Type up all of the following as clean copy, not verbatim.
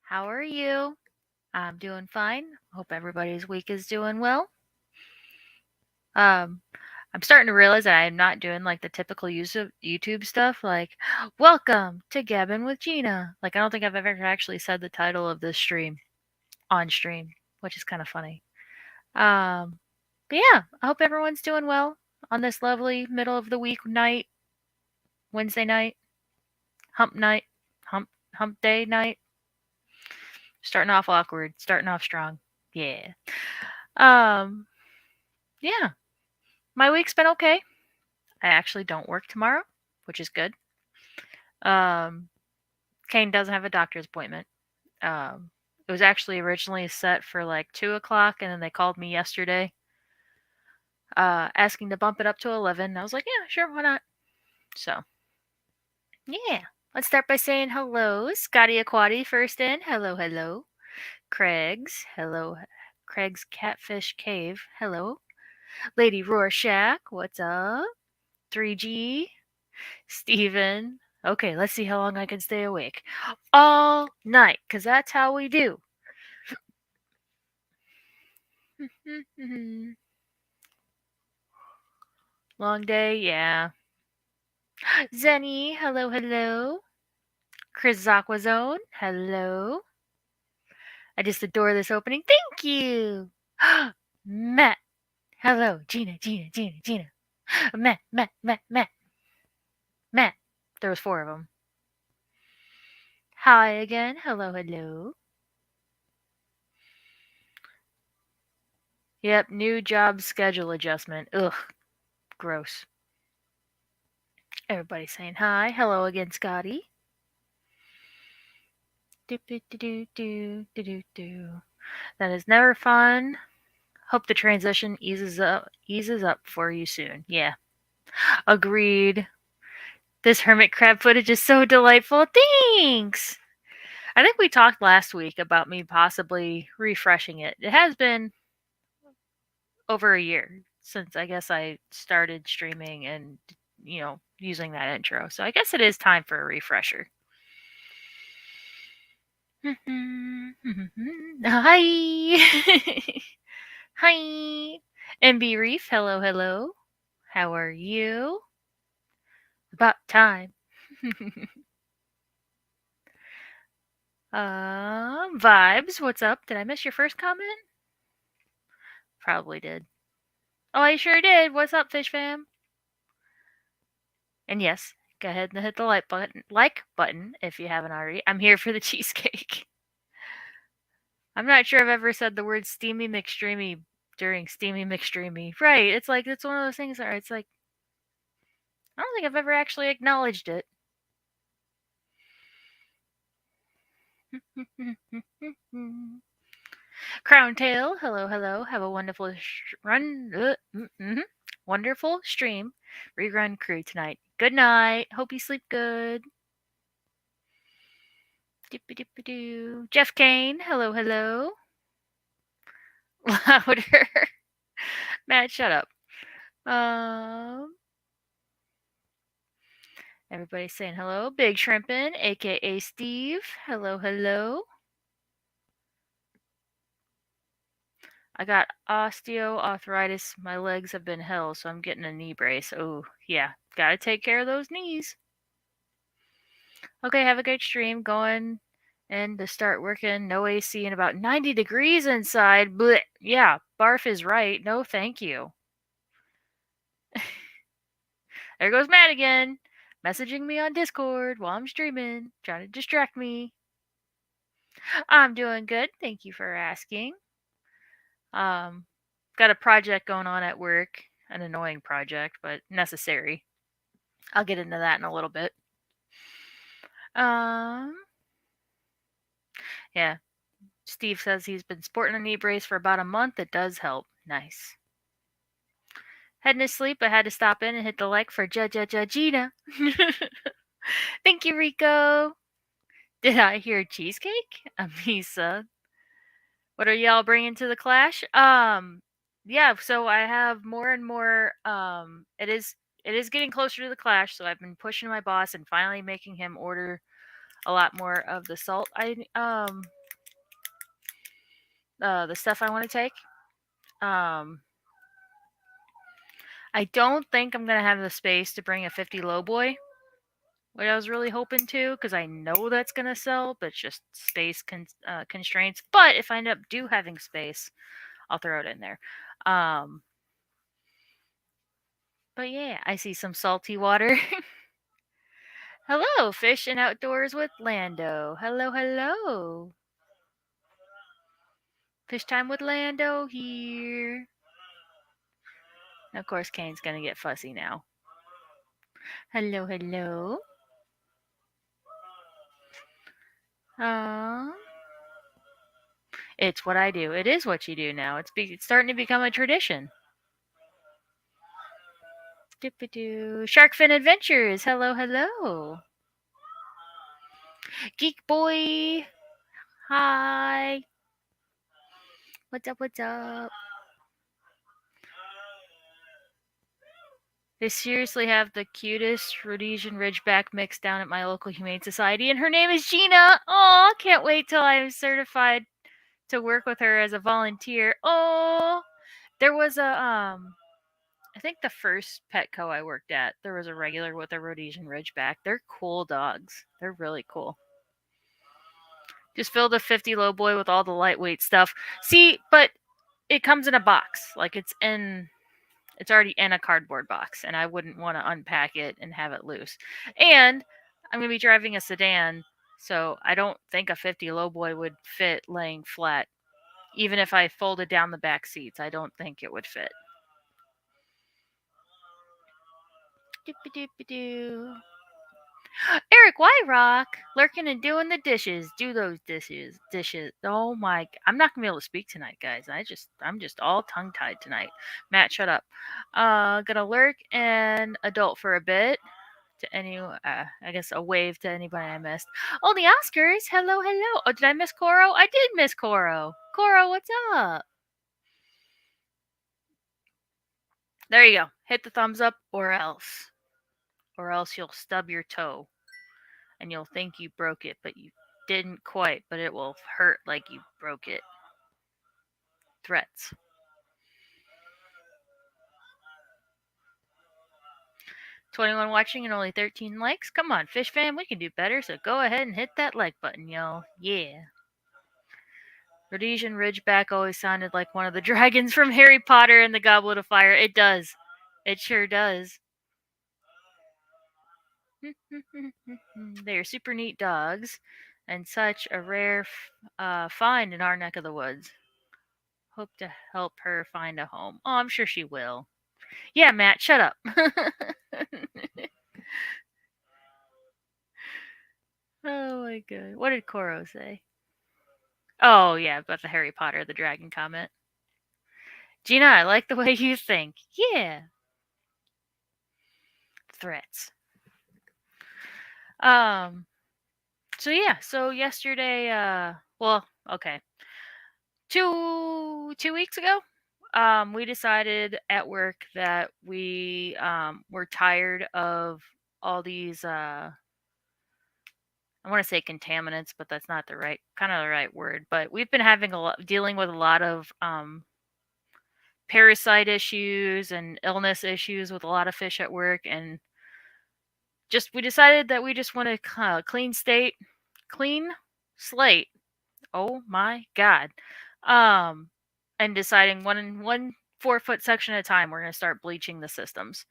How are you? I'm doing fine. Hope everybody's week is doing well. Um, I'm starting to realize that I'm not doing like the typical use of YouTube stuff, like "Welcome to Gabbin with Gina." Like I don't think I've ever actually said the title of this stream on stream, which is kind of funny. Um, but yeah, I hope everyone's doing well on this lovely middle of the week night, Wednesday night, hump hump day night. Starting off awkward, starting off strong. Yeah. Um, yeah. My week's been okay. I actually don't work tomorrow, which is good. Um, Kane doesn't have a doctor's appointment. It was actually originally set for like 2 o'clock, and then they called me yesterday, asking to bump it up to 11. I was like, yeah, sure, why not? So, yeah. Let's start by saying hello. Scotty Aquati first in. Hello, hello. Craig's. Hello. Craig's Catfish Cave. Hello. Lady Rorschach. What's up? 3G. Steven. Okay, let's see how long I can stay awake. All night, because that's how we do. Long day, yeah. Zenny, hello, hello. Chris Aquazone, hello. I just adore this opening. Thank you. Matt, hello. Gina. Matt. Matt. There was 4 of them. Hi again. Hello, hello. Yep, new job schedule adjustment. Ugh, gross. Everybody saying hi. Hello again, Scotty. That is never fun. Hope the transition eases up for you soon. Yeah. Agreed. This hermit crab footage is so delightful. Thanks. I think we talked last week about me possibly refreshing it. It has been over a year since I guess I started streaming and using that intro. So I guess it is time for a refresher. Hi. Hi. MB Reef, hello, hello. How are you? About time. Vibes, what's up? Did I miss your first comment? Probably did. Oh, I sure did. What's up, Fish Fam? And yes, go ahead and hit the like button if you haven't already. I'm here for the cheesecake. I'm not sure I've ever said the word steamy McStreamy during steamy McStreamy. Right, it's one of those things where it's like I don't think I've ever actually acknowledged it. Crown Tail, hello, hello. Have a wonderful wonderful stream. Rerun crew tonight. Good night. Hope you sleep good. Jeff Kane, hello, hello. Louder. Matt, shut up. Um, Everybody's saying hello. Big Shrimpin, aka Steve. Hello, hello. I got osteoarthritis. My legs have been hell, so I'm getting a knee brace. Oh, yeah. Gotta take care of those knees. Okay, have a good stream. Going and to start working. No AC and about 90 degrees inside. Blech. Yeah, barf is right. No, thank you. There goes Matt again, messaging me on Discord while I'm streaming, trying to distract me. I'm doing good. Thank you for asking. Um, got a project going on at work, an annoying project, but necessary. I'll get into that in a little bit. Um, yeah. Steve says he's been sporting a knee brace for about a month. It does help. Nice. Heading to sleep, I had to stop in and hit the like for Gina. Thank you, Rico. Did I hear cheesecake? Amisa. What are y'all bringing to the clash? Yeah, so I have more and more. It is getting closer to the clash, so I've been pushing my boss and finally making him order a lot more of the salt. the stuff I want to take. Um, I don't think I'm gonna have the space to bring a 50 low boy, which I was really hoping to, because I know that's gonna sell, but it's just space constraints. But if I end up having space, I'll throw it in there. Um, but yeah, I see some salty water. Hello, fish and outdoors with Lando. Hello, hello. Fish time with Lando here. And of course, Kane's gonna get fussy now. Hello, hello. Aww. It's what I do. It is what you do now. It's starting to become a tradition. Doo-ba-doo. Sharkfin Adventures. Hello, hello. Geek Boy. Hi. What's up? What's up? They seriously have the cutest Rhodesian Ridgeback mix down at my local Humane Society, and her name is Gina. Oh, can't wait till I'm certified to work with her as a volunteer. Oh, there was I think the first Petco I worked at, there was a regular with a Rhodesian Ridgeback. They're cool dogs. They're really cool. Just fill the 50 low boy with all the lightweight stuff. See, but it comes in a box. Like it's already in a cardboard box, and I wouldn't want to unpack it and have it loose. And I'm going to be driving a sedan, so I don't think a 50 low boy would fit laying flat. Even if I folded down the back seats, I don't think it would fit. Doop-a-doop-a-doo. Eric Wyrock, lurking and doing the dishes. Do those dishes. Dishes. Oh my! I'm not gonna be able to speak tonight, guys. I'm just all tongue tied tonight. Matt, shut up. Gonna lurk and adult for a bit. To any, I guess a wave to anybody I missed. Oh, the Oscars. Hello, hello. Oh, did I miss Coro? I did miss Coro. Coro, what's up? There you go. Hit the thumbs up, or else you'll stub your toe. And you'll think you broke it, but you didn't quite, but it will hurt like you broke it. Threats. $21 watching and only 13 likes. Come on, Fish Fam, we can do better, so go ahead and hit that like button, y'all. Yeah. Rhodesian Ridgeback always sounded like one of the dragons from Harry Potter and the Goblet of Fire. It does. It sure does. They are super neat dogs, and such a rare find in our neck of the woods. Hope to help her find a home. Oh, I'm sure she will. Yeah, Matt, shut up. Oh my god. What did Koro say? Oh, yeah, about the Harry Potter, the dragon comment. Gina, I like the way you think. Yeah. Threats. Um, so yeah, so yesterday, well, okay. 2 weeks ago, we decided at work that we were tired of all these I want to say contaminants, but that's not the right word. But we've been having dealing with a lot of parasite issues and illness issues with a lot of fish at work, and we decided that we just want a clean slate. Oh my god! And deciding one 4-foot section at a time, we're gonna start bleaching the systems.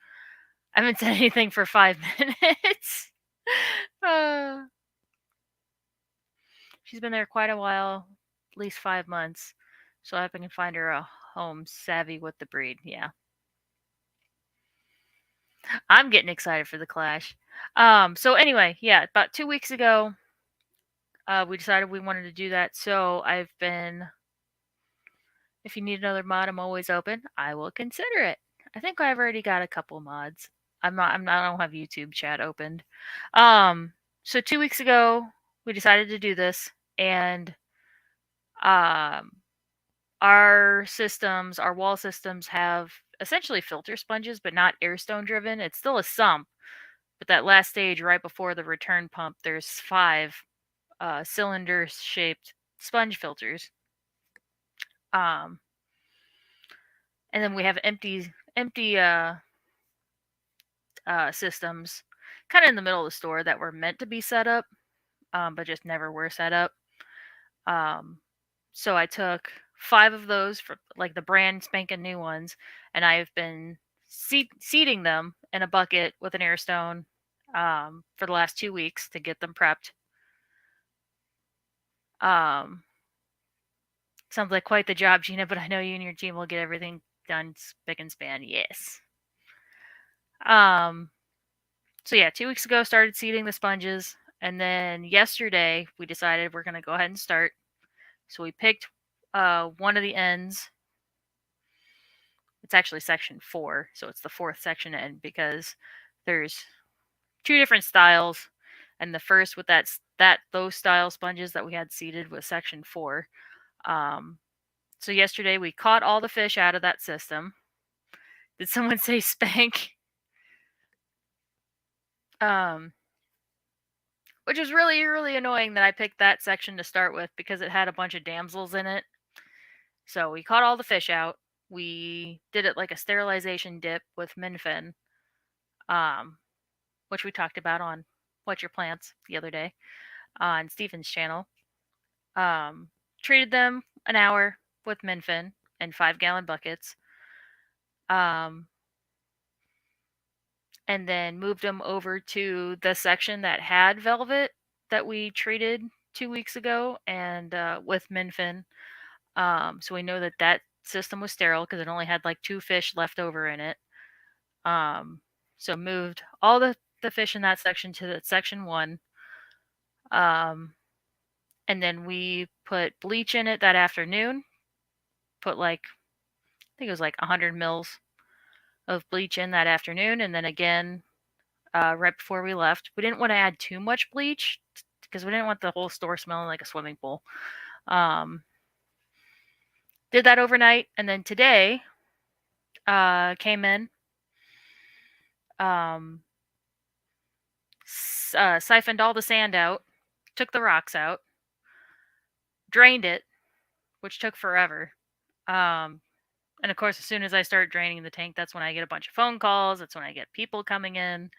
I haven't said anything for 5 minutes. uh, She's been there quite a while, at least 5 months. So I hope I can find her a home savvy with the breed. Yeah. I'm getting excited for the clash. So anyway, yeah, about 2 weeks ago, we decided we wanted to do that. So I've been, if you need another mod, I'm always open. I will consider it. I think I've already got a couple mods. I don't have YouTube chat opened. So 2 weeks ago, we decided to do this, and um, our wall systems have essentially filter sponges, but not airstone driven. It's still a sump, but that last stage right before the return pump, there's 5 cylinder shaped sponge filters. Um, and then we have empty systems kind of in the middle of the store that were meant to be set up, but just never were set up. Um, so I took 5 of those for like the brand spanking new ones, and I've been seeding them in a bucket with an air stone for the last 2 weeks to get them prepped. Um, Sounds like quite the job, Gina, but I know you and your team will get everything done spick and span. Yes. Um, so yeah, 2 weeks ago started seeding the sponges, and then yesterday we decided we're gonna go ahead and start. So we picked one of the ends. It's actually section 4, so it's the 4th section end because there's 2 different styles, and the first with those style sponges that we had seeded was section 4. So yesterday we caught all the fish out of that system. Did someone say spank? Um, which was really, really annoying that I picked that section to start with because it had a bunch of damsels in it. So we caught all the fish out. We did it like a sterilization dip with Minfin, um, which we talked about on What's Your Plants the other day on Stephen's channel. Um, Treated them an hour with Minfin in 5-gallon buckets. Um, and then moved them over to the section that had velvet that we treated 2 weeks ago and with Minfin. So we know that that system was sterile because it only had like 2 fish left over in it. So moved all the fish in that section to the section 1. And then we put bleach in it that afternoon. Put like, I think it was like 100 mils of bleach in that afternoon. And then again, right before we left. We didn't want to add too much bleach because we didn't want the whole store smelling like a swimming pool. Did that overnight. And then today, came in, siphoned all the sand out, took the rocks out, drained it, which took forever. And of course, as soon as I start draining the tank, that's when I get a bunch of phone calls. That's when I get people coming in.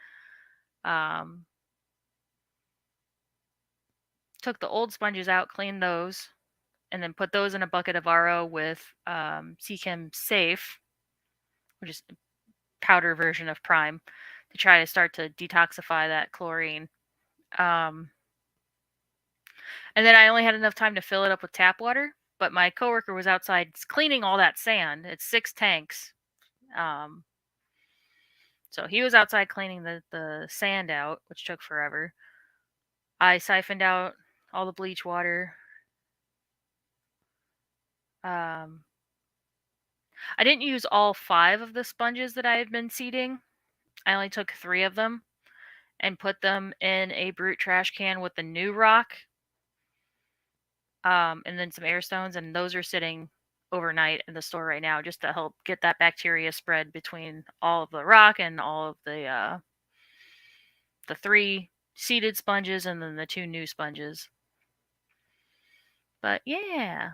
Took the old sponges out, cleaned those, and then put those in a bucket of RO with Seachem Safe, which is a powder version of Prime, to try to start to detoxify that chlorine. And then I only had enough time to fill it up with tap water, but my coworker was outside cleaning all that sand. It's 6 tanks. So he was outside cleaning the sand out, which took forever. I siphoned out all the bleach water. I didn't use all 5 of the sponges that I had been seeding. I only took 3 of them and put them in a brute trash can with the new rock, and then some air stones, and those are sitting overnight in the store right now just to help get that bacteria spread between all of the rock and all of the 3 seeded sponges and then the 2 new sponges. But yeah.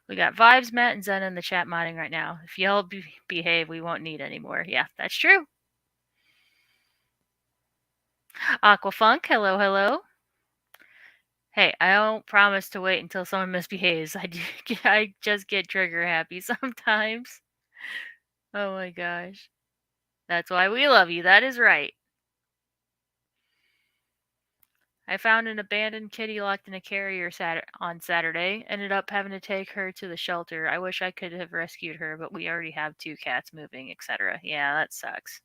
We got Vibes, Matt, and Zen in the chat modding right now. If y'all behave, we won't need any more. Yeah, that's true. Aquafunk, hello, hello. Hey, I don't promise to wait until someone misbehaves. I just get trigger happy sometimes. Oh my gosh. That's why we love you. That is right. I found an abandoned kitty locked in a carrier on Saturday. Ended up having to take her to the shelter. I wish I could have rescued her, but we already have 2 cats moving, etc. Yeah, that sucks.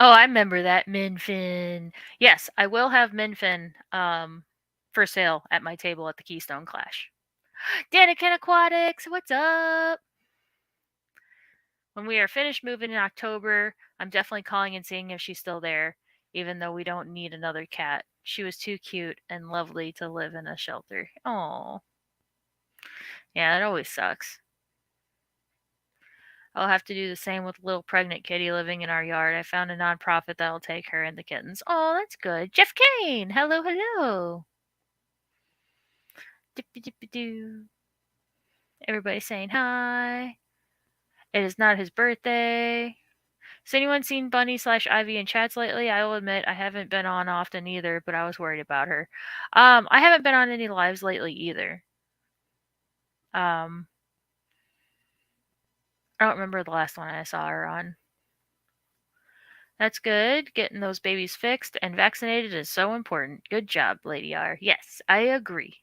Oh, I remember that Minfin. Yes, I will have Minfin for sale at my table at the Keystone Clash. Daniken Aquatics, what's up? When we are finished moving in October, I'm definitely calling and seeing if she's still there, even though we don't need another cat. She was too cute and lovely to live in a shelter. Oh. Yeah, that always sucks. I'll have to do the same with a little pregnant kitty living in our yard. I found a nonprofit that'll take her and the kittens. Oh, that's good. Jeff Kane, hello, hello. Everybody saying hi. It is not his birthday. Has anyone seen Bunny slash Ivy in chats lately? I will admit I haven't been on often either, but I was worried about her. I haven't been on any lives lately either. I don't remember the last one I saw her on. That's good. Getting those babies fixed and vaccinated is so important. Good job, Lady R. Yes, I agree.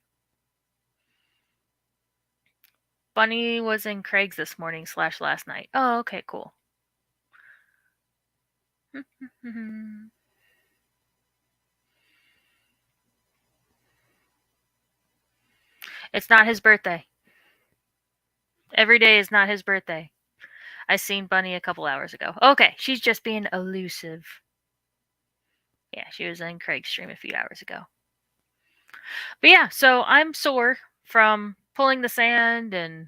Bunny was in Craig's this morning / last night. Oh, okay, cool. It's not his birthday. Every day is not his birthday. I seen Bunny a couple hours ago. Okay, she's just being elusive. Yeah, she was in Craig's stream a few hours ago. But yeah, so I'm sore from pulling the sand and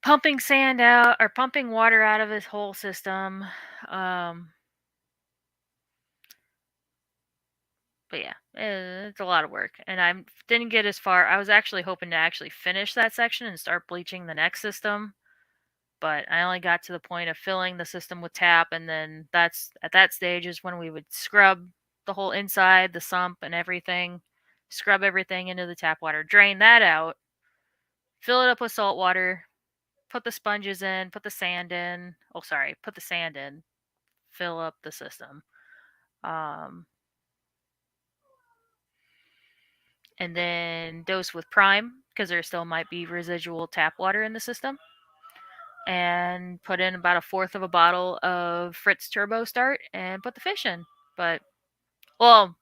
pumping sand out or pumping water out of his whole system. But yeah, it's a lot of work, and I didn't get as far. I was actually hoping to actually finish that section and start bleaching the next system, but I only got to the point of filling the system with tap, and then that's at that stage is when we would scrub the whole inside, the sump, and everything, scrub everything into the tap water, drain that out, fill it up with salt water, put the sponges in, put the sand in. Oh, sorry, put the sand in, fill up the system. And then dose with prime because there still might be residual tap water in the system. And put in about a fourth of a bottle of Fritz Turbo Start and put the fish in. But, well,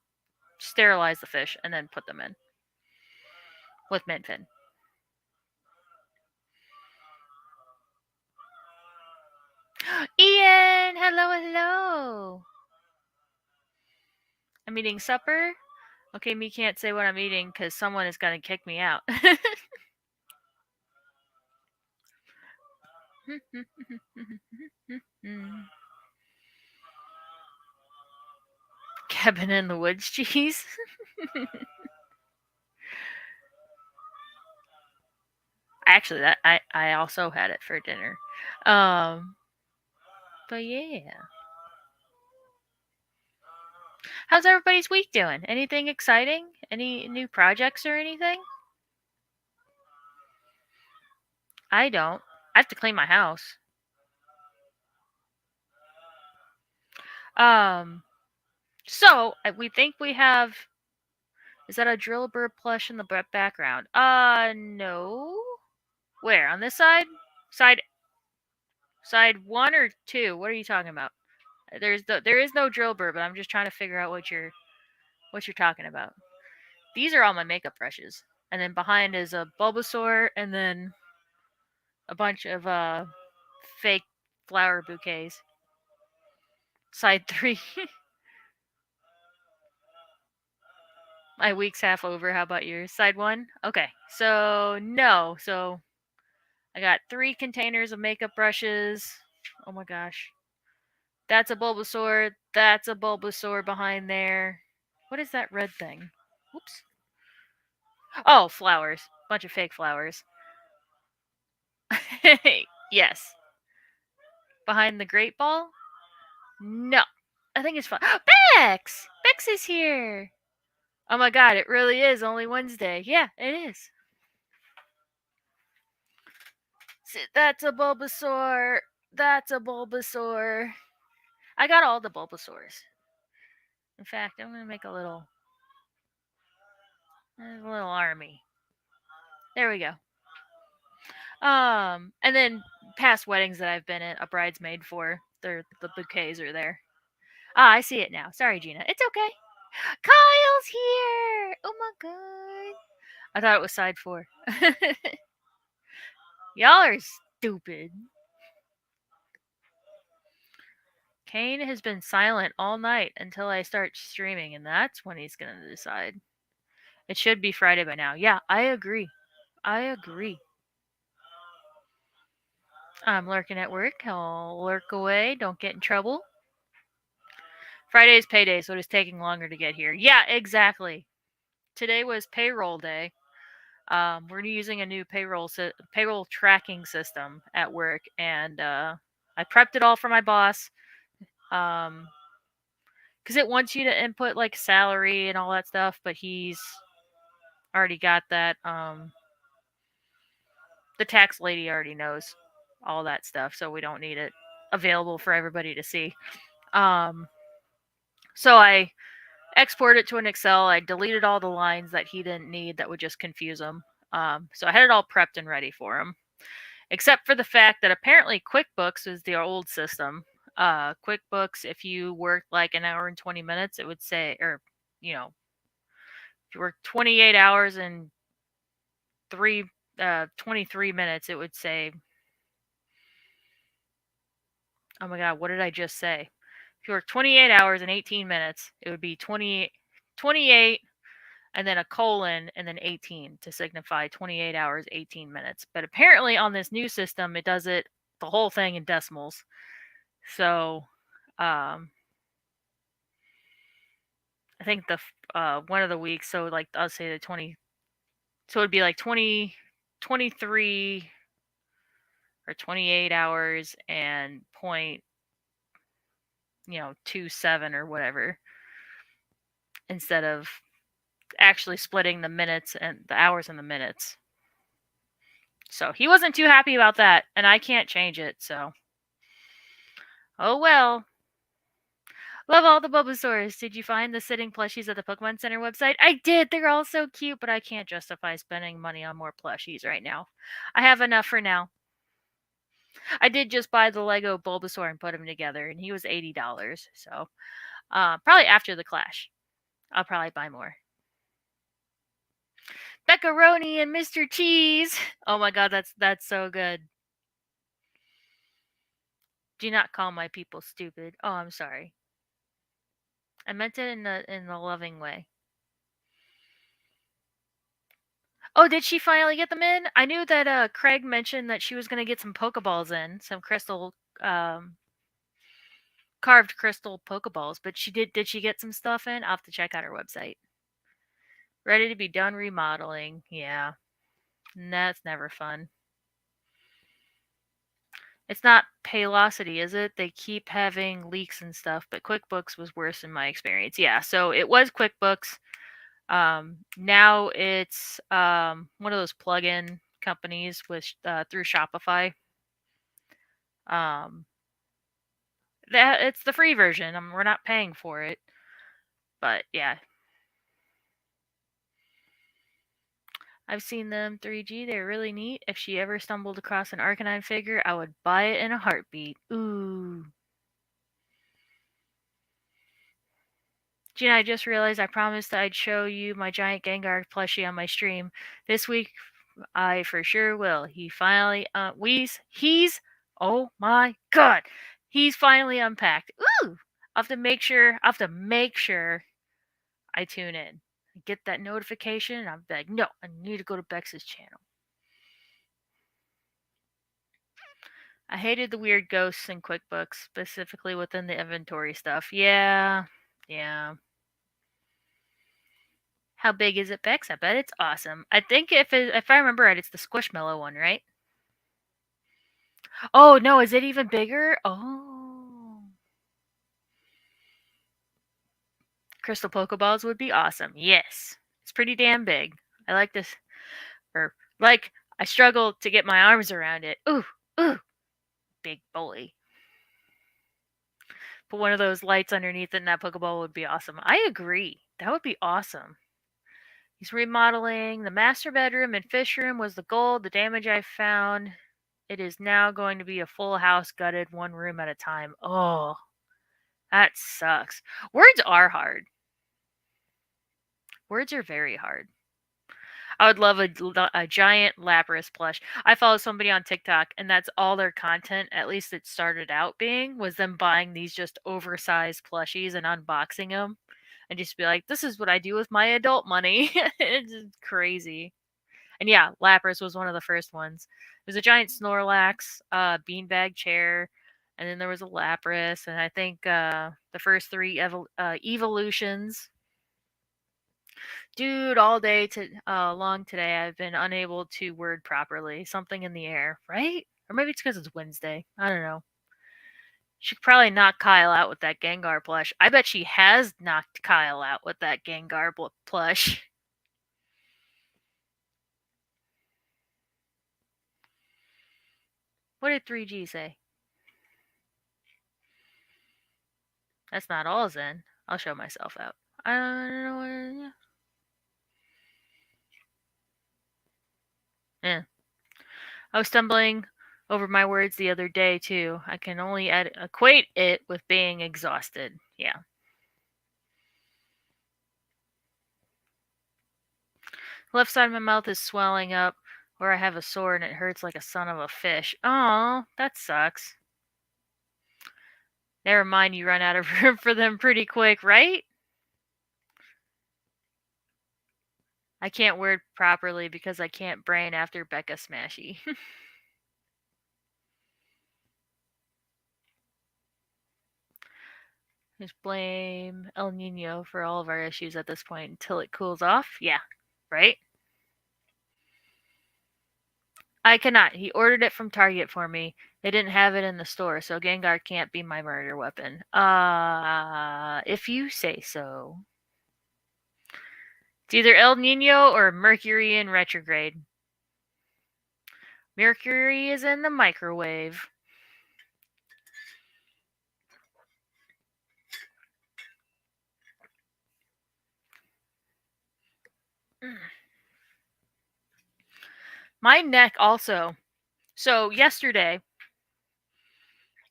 sterilize the fish and then put them in with mint fin. Ian, hello. I'm eating supper. Okay, me can't say what I'm eating because someone is going to kick me out. Cabin in the Woods cheese. Actually, that I also had it for dinner. But yeah. How's everybody's week doing? Anything exciting? Any new projects or anything? I don't. I have to clean my house. So we think we have. Is that a drill bird plush in the background? No. Where on this side? Side 1 or 2? What are you talking about? There is no drill bird, but I'm just trying to figure out what you're talking about. These are all my makeup brushes, and then behind is a Bulbasaur, and then a bunch of fake flower bouquets. Side 3. My week's half over. How about yours? Side 1? Okay. So, no. So, I got 3 containers of makeup brushes. Oh my gosh. That's a Bulbasaur. That's a Bulbasaur behind there. What is that red thing? Whoops. Oh, flowers. Bunch of fake flowers. Yes. Behind the Great Ball? No. I think it's fun. Bex! Bex is here! Oh my god, it really is only Wednesday. Yeah, it is. That's a Bulbasaur. That's a Bulbasaur. I got all the Bulbasaurs. In fact, I'm gonna make a little army. There we go. And then past weddings that I've been at a bridesmaid for, the bouquets are there. Ah, I see it now. Sorry, Gina. It's okay. Kyle's here. Oh my god. I thought it was side 4. Y'all are stupid. Kane has been silent all night until I start streaming, and that's when he's gonna decide. It should be Friday by now. Yeah, I agree. I'm lurking at work. I'll lurk away. Don't get in trouble. Friday is payday, so it is taking longer to get here. Yeah, exactly. today was payroll day. We're using a new payroll tracking system at work, and I prepped it all for my boss. Um, because it wants you to input like salary and all that stuff, but he's already got that. The tax lady already knows all that stuff, so we don't need it available for everybody to see. Um, so I exported it to an Excel. I deleted all the lines that he didn't need that would just confuse him. So I had it all prepped and ready for him, except for the fact that apparently QuickBooks is the old system. QuickBooks, if you worked like an hour and 20 minutes, it would say, or you know, if you work 28 hours and 23 minutes, it would say, oh my God, what did I just say? If you work 28 hours and 18 minutes, it would be 28 and then a colon and then 18 to signify 28 hours, 18 minutes. But apparently on this new system, it does it the whole thing in decimals. So I think the one of the weeks, so like I'll say the 20, so it'd be like 23 or 28 hours and 27 or whatever, instead of actually splitting the minutes and the hours and the minutes. So he wasn't too happy about that, and I can't change it, so oh well. Love all the Bulbasaurs. Did you find the sitting plushies at the Pokemon Center website? I did. They're all so cute, but I can't justify spending money on more plushies right now. I have enough for now. I did just buy the Lego Bulbasaur and put him together, and he was $80. So probably after the Clash, I'll probably buy more. Beccaroni and Mr. Cheese. Oh my God, that's so good. Do not call my people stupid. Oh, I'm sorry. I meant it in the loving way. Oh, did she finally get them in? I knew that Craig mentioned that she was gonna get some Pokeballs in, some crystal carved crystal Pokeballs, but did she get some stuff in? I'll have to check out her website. Ready to be done remodeling. Yeah. That's never fun. It's not Paylocity, is it? They keep having leaks and stuff, but QuickBooks was worse in my experience. Yeah, so it was QuickBooks. Now it's one of those plug-in companies with through Shopify. Um, that it's the free version. We're not paying for it, but yeah, I've seen them 3G. They're really neat. If she ever stumbled across an Arcanine figure, I would buy it in a heartbeat. Ooh. Gina, I just realized I promised I'd show you my giant Gengar plushie on my stream. This week, I for sure will. He finally, oh my God. He's finally unpacked. Ooh! I'll have to make sure I tune in. Get that notification, and I'm like, no, I need to go to Bex's channel. I hated the weird ghosts in QuickBooks, specifically within the inventory stuff. Yeah. How big is it, Bex? I bet it's awesome. I think if I remember right, it's the Squishmallow one, right? Oh no, is it even bigger? Oh. Crystal Pokeballs would be awesome. Yes. It's pretty damn big. I like this. Or, like, I struggle to get my arms around it. Ooh. Big boy. Put one of those lights underneath it and that Pokeball would be awesome. I agree. That would be awesome. He's remodeling. The master bedroom and fish room was the goal. The damage I found. It is now going to be a full house gutted, one room at a time. Oh, that sucks. Words are hard. Words are very hard. I would love a giant Lapras plush. I follow somebody on TikTok, and that's all their content, at least it started out being, was them buying these just oversized plushies and unboxing them. And just be like, this is what I do with my adult money. It's just crazy. And yeah, Lapras was one of the first ones. There's a giant Snorlax, beanbag chair, and then there was a Lapras, and I think the first three evolutions. Dude, all day long today, I've been unable to word properly. Something in the air, right? Or maybe it's because it's Wednesday. I don't know. She could probably knock Kyle out with that Gengar plush. I bet she has knocked Kyle out with that Gengar plush. What did 3G say? That's not all, Zen. I'll show myself out. I don't know. Yeah. I was stumbling over my words the other day, too. I can only equate it with being exhausted. Yeah. Left side of my mouth is swelling up, or I have a sore and it hurts like a son of a fish. Oh, that sucks. Never mind, you run out of room for them pretty quick, right? I can't word properly because I can't brain after Becca Smashy. Just blame El Nino for all of our issues at this point until it cools off. Yeah, right? I cannot. He ordered it from Target for me. They didn't have it in the store, so Gengar can't be my murder weapon. If you say so. It's either El Nino or Mercury in retrograde. Mercury is in the microwave. My neck also. So yesterday,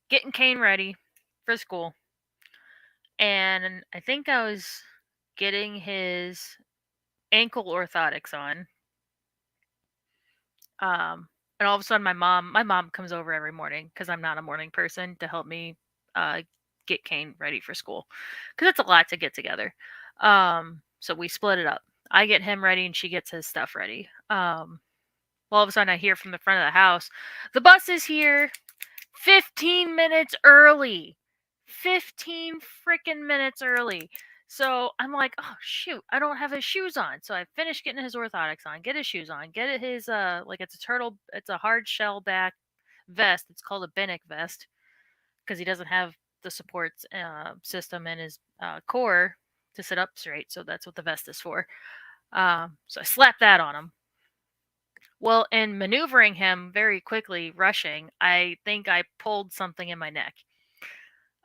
getting Kane ready for school, and I think I was getting his ankle orthotics on. And all of a sudden, my mom comes over every morning because I'm not a morning person to help me get Kane ready for school because it's a lot to get together. So we split it up. I get him ready and she gets his stuff ready. Well, all of a sudden, I hear from the front of the house, the bus is here 15 minutes early. 15 freaking minutes early. So I'm like, oh shoot, I don't have his shoes on. So I finish getting his orthotics on, get his shoes on, get his like it's a hard shell back vest. It's called a Binnick vest because he doesn't have the supports system in his core to sit up straight. So that's what the vest is for. So I slapped that on him. Well, in maneuvering him very quickly, rushing, I think I pulled something in my neck.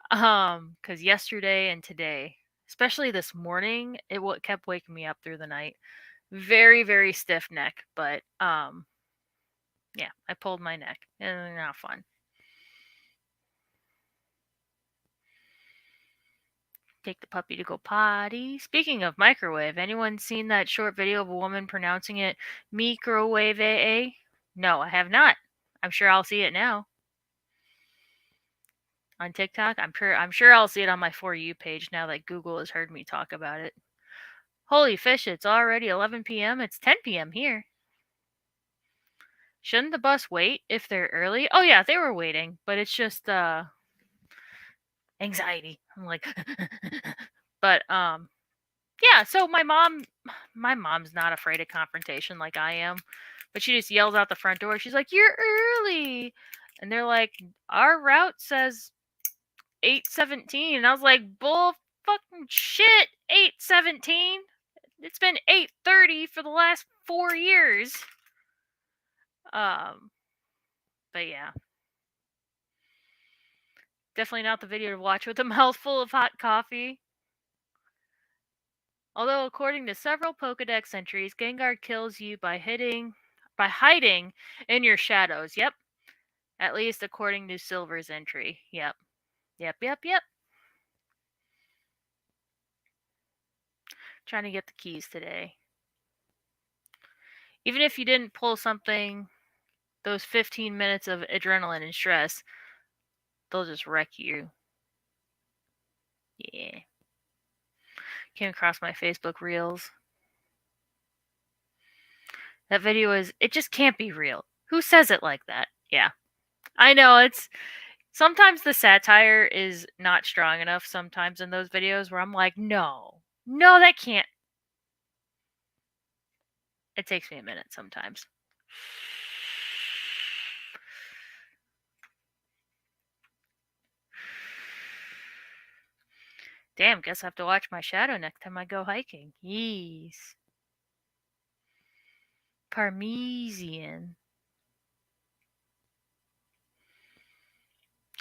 Because yesterday and today, especially this morning, it kept waking me up through the night. Very, very stiff neck, but yeah, I pulled my neck. Not fun. Take the puppy to go potty. Speaking of microwave, anyone seen that short video of a woman pronouncing it microwave? No, I have not. I'm sure I'll see it now on TikTok. I'm sure I'll see it on my For You page now that Google has heard me talk about it. Holy fish, it's already 11 p.m. It's 10 p.m. here. Shouldn't the bus wait if they're early? Oh yeah, they were waiting, but it's just anxiety. I'm like but yeah, so my mom's not afraid of confrontation like I am, but she just yells out the front door. She's like, "You're early." And they're like, "Our route says 8:17." And I was like, "Bull fucking shit, 8:17. It's been 8:30 for the last 4 years." Um but yeah. Definitely not the video to watch with a mouthful of hot coffee. Although according to several Pokedex entries, Gengar kills you by hiding in your shadows. Yep. At least according to Silver's entry. Yep. Yep. Trying to get the keys today. Even if you didn't pull something, those 15 minutes of adrenaline and stress, they'll just wreck you. Yeah. Came across my Facebook reels. That video it just can't be real. Who says it like that? Yeah. I know, it's sometimes the satire is not strong enough sometimes in those videos where I'm like, no, that can't. It takes me a minute sometimes. Damn, guess I have to watch my shadow next time I go hiking. Yeez. Parmesan.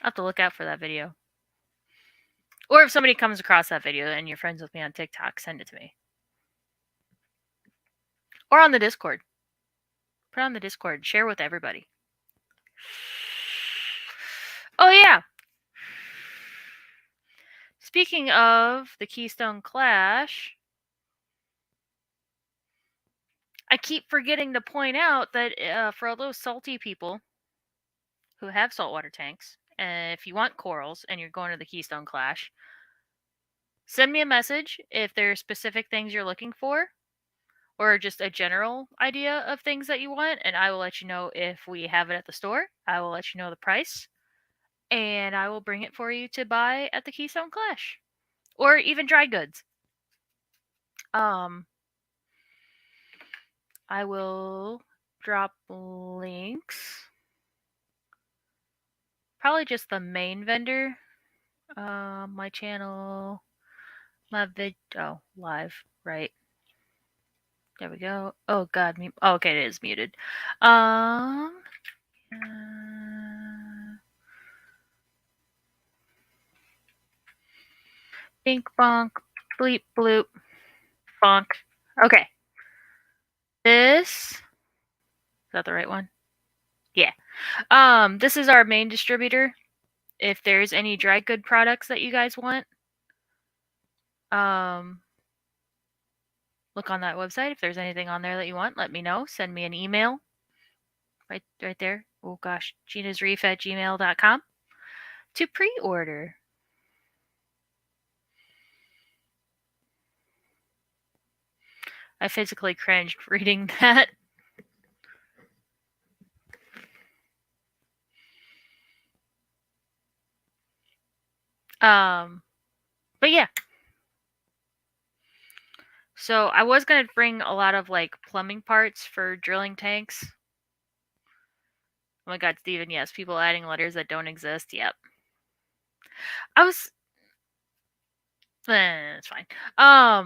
I'll have to look out for that video. Or if somebody comes across that video and you're friends with me on TikTok, send it to me. Or on the Discord. Put it on the Discord. Share with everybody. Oh, yeah. Speaking of the Keystone Clash, I keep forgetting to point out that for all those salty people who have saltwater tanks, if you want corals and you're going to the Keystone Clash, send me a message if there's specific things you're looking for or just a general idea of things that you want, and I will let you know if we have it at the store. I will let you know the price, and I will bring it for you to buy at the Keystone Clash. Or even dry goods. I will drop links. Probably just the main vendor. My channel, my live, right. There we go. Oh god, okay, it is muted. Bink bonk, bleep bloop, bonk. Okay. This is that the right one? Yeah. This is our main distributor. If there's any dry good products that you guys want, look on that website. If there's anything on there that you want, let me know. Send me an email. Right there. Oh gosh, ginasreef@gmail.com to pre-order. I physically cringed reading that. But yeah. So I was gonna bring a lot of like plumbing parts for drilling tanks. Oh my god, Steven, yes, people adding letters that don't exist. Yep. It's fine. I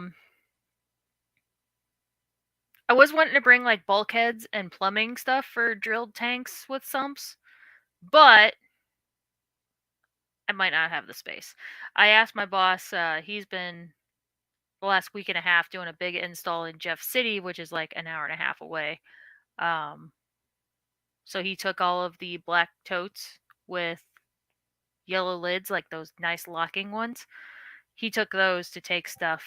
was wanting to bring like bulkheads and plumbing stuff for drilled tanks with sumps, but I might not have the space. I asked my boss, he's been the last week and a half doing a big install in Jeff City, which is like an hour and a half away. So he took all of the black totes with yellow lids, like those nice locking ones. He took those to take stuff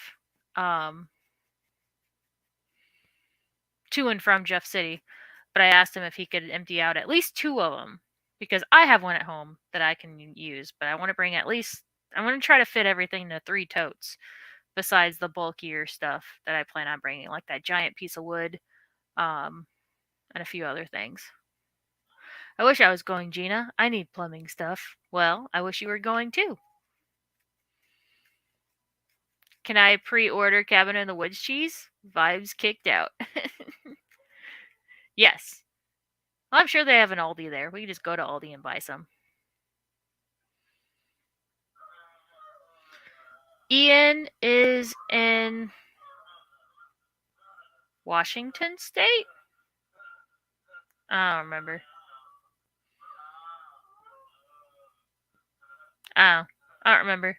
to and from Jeff City. But I asked him if he could empty out at least 2 of them because I have one at home that I can use, but I want to bring at least I want to try to fit everything to 3 totes besides the bulkier stuff that I plan on bringing, like that giant piece of wood, and a few other things. I wish I was going, Gina. I need plumbing stuff. Well, I wish you were going too. Can I pre-order Cabin in the Woods cheese? Vibes kicked out. Yes. Well, I'm sure they have an Aldi there. We can just go to Aldi and buy some. Ian is in Washington State? I don't remember. Oh, I don't remember.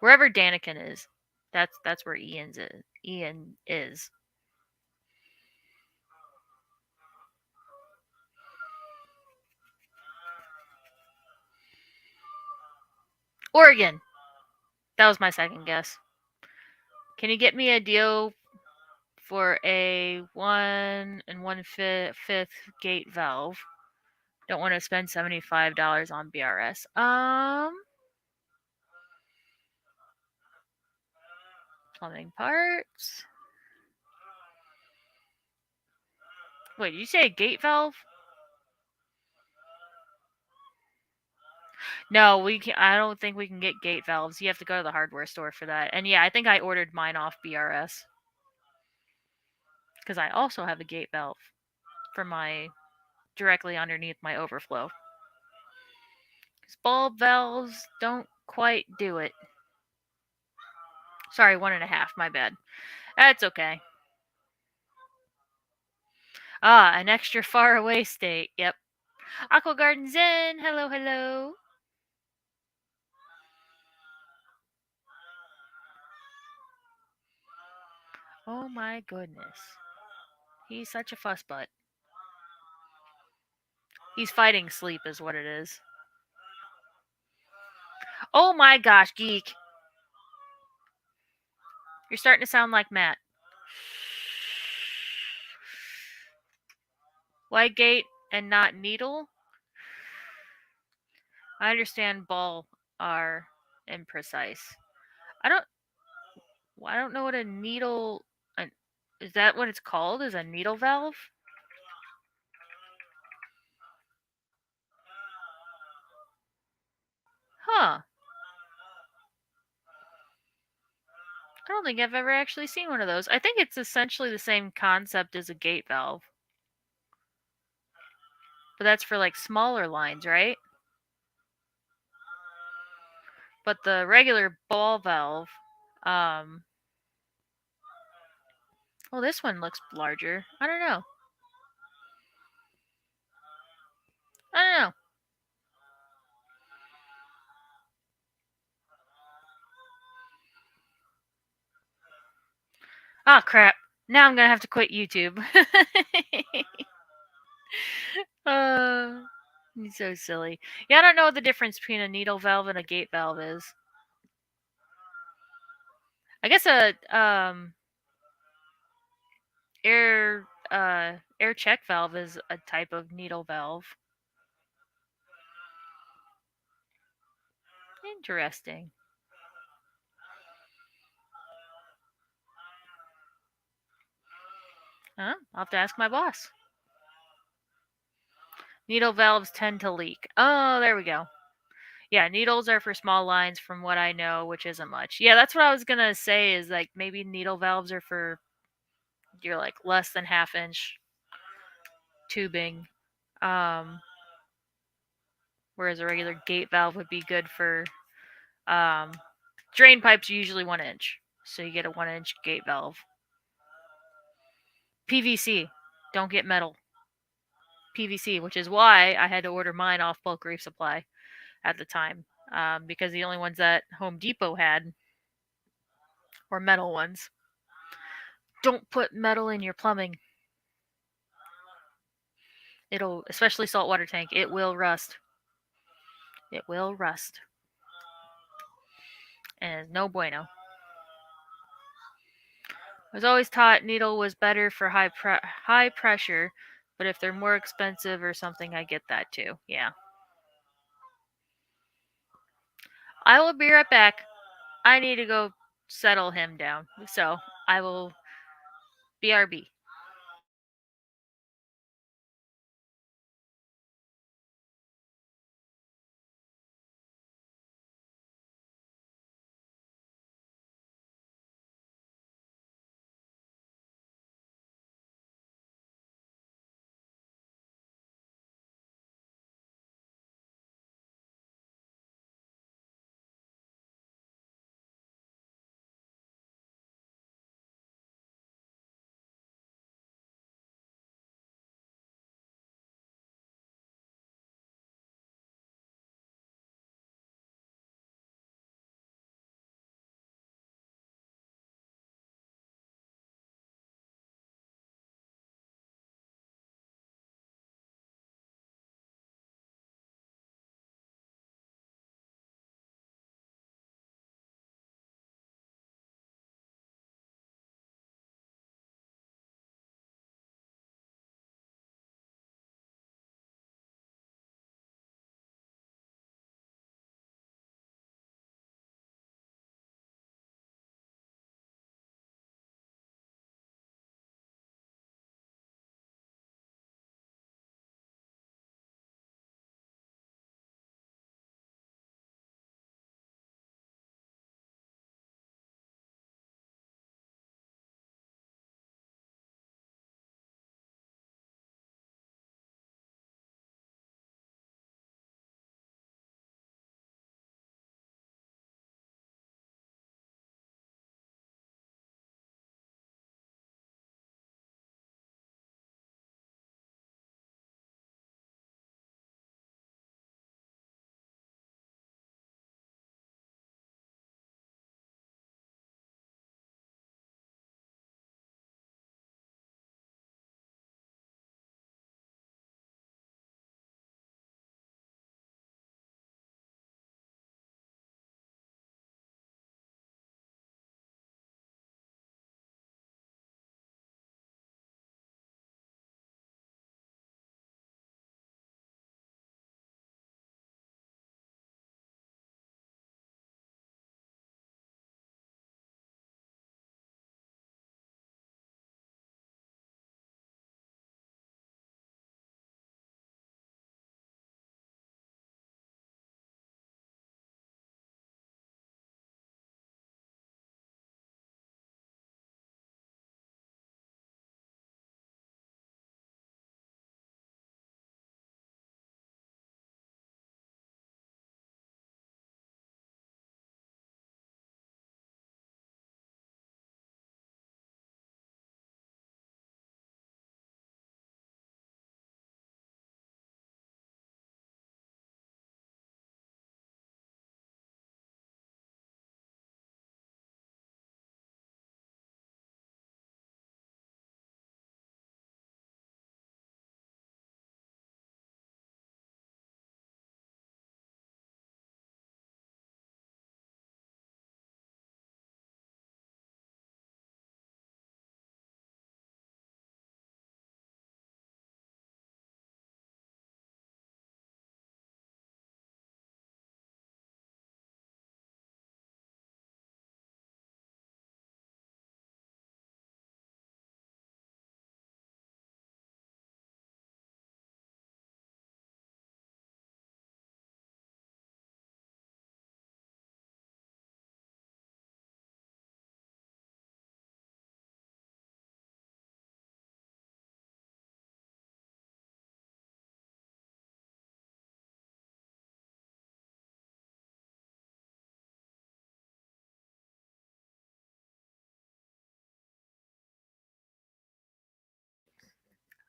Wherever Daniken is, that's where Ian is. Oregon. That was my second guess. Can you get me a deal for a 1 1/5 gate valve? Don't want to spend $75 on BRS. Plumbing parts. Wait, did you say a gate valve? No, we can. I don't think we can get gate valves. You have to go to the hardware store for that. And yeah, I think I ordered mine off BRS. because I also have a gate valve for my directly underneath my overflow. Because bulb valves don't quite do it. Sorry, 1.5, my bad. That's okay. Ah, an extra far away state. Yep. Aqua Garden Zen. Hello, hello. Oh my goodness. He's such a fussbutt. He's fighting sleep, is what it is. Oh my gosh, geek. You're starting to sound like Matt. White gate and not needle? I understand ball are imprecise. I don't I don't know what a needle is that what it's called? Is a needle valve? Huh. I don't think I've ever actually seen one of those. I think it's essentially the same concept as a gate valve. But that's for like smaller lines, right? But the regular ball valve, um well, this one looks larger. I don't know. I don't know. Oh crap. Now I'm gonna have to quit YouTube. uh, He's so silly. Yeah, I don't know what the difference between a needle valve and a gate valve is. I guess a air check valve is a type of needle valve. Interesting. Huh? I'll have to ask my boss. Needle valves tend to leak. Oh, there we go. Yeah, needles are for small lines from what I know, which isn't much. Yeah, that's what I was gonna say is like maybe needle valves are for your like less than half-inch tubing. Um Whereas a regular gate valve would be good for um drain pipes are usually 1 inch. So you get a 1 inch gate valve. PVC. Don't get metal. PVC, which is why I had to order mine off bulk reef supply at the time. Because the only ones that Home Depot had were metal ones. Don't put metal in your plumbing. It'll, especially saltwater tank, it will rust. It will rust. And no bueno. I was always taught needle was better for high pressure, but if they're more expensive or something, I get that too. Yeah. I will be right back. I need to go settle him down. So I will BRB.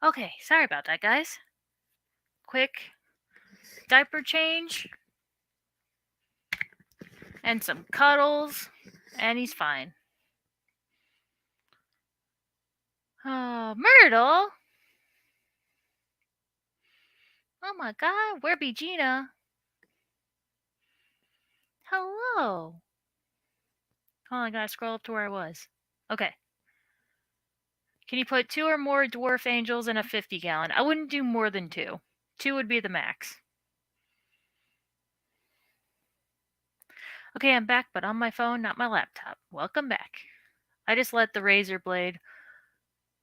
Okay, sorry about that, guys. Quick diaper change and some cuddles, and he's fine. Oh, Myrtle! Oh my god, where be Gina? Hello! Hold on, I gotta scroll up to where I was. Okay. Can you put 2 or more dwarf angels in a 50-gallon? I wouldn't do more than 2. 2 would be the max. Okay, I'm back, but on my phone, not my laptop. Welcome back. I just let the razor blade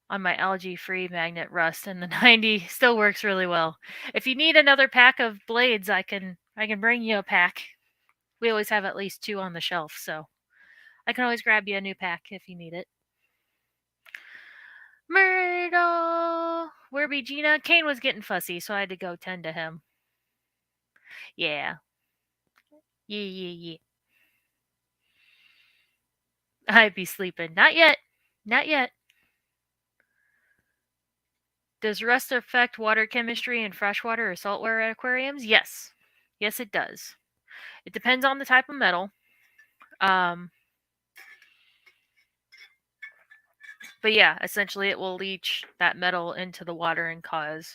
on my algae-free magnet rust, and the 90 still works really well. If you need another pack of blades, I can bring you a pack. We always have at least 2 on the shelf, so I can always grab you a new pack if you need it. Myrtle! Where be Gina? Kane was getting fussy, so I had to go tend to him. Yeah. Yeah. I'd be sleeping. Not yet. Not yet. Does rust affect water chemistry in freshwater or saltwater aquariums? Yes. Yes, it does. It depends on the type of metal. But yeah, essentially it will leach that metal into the water and cause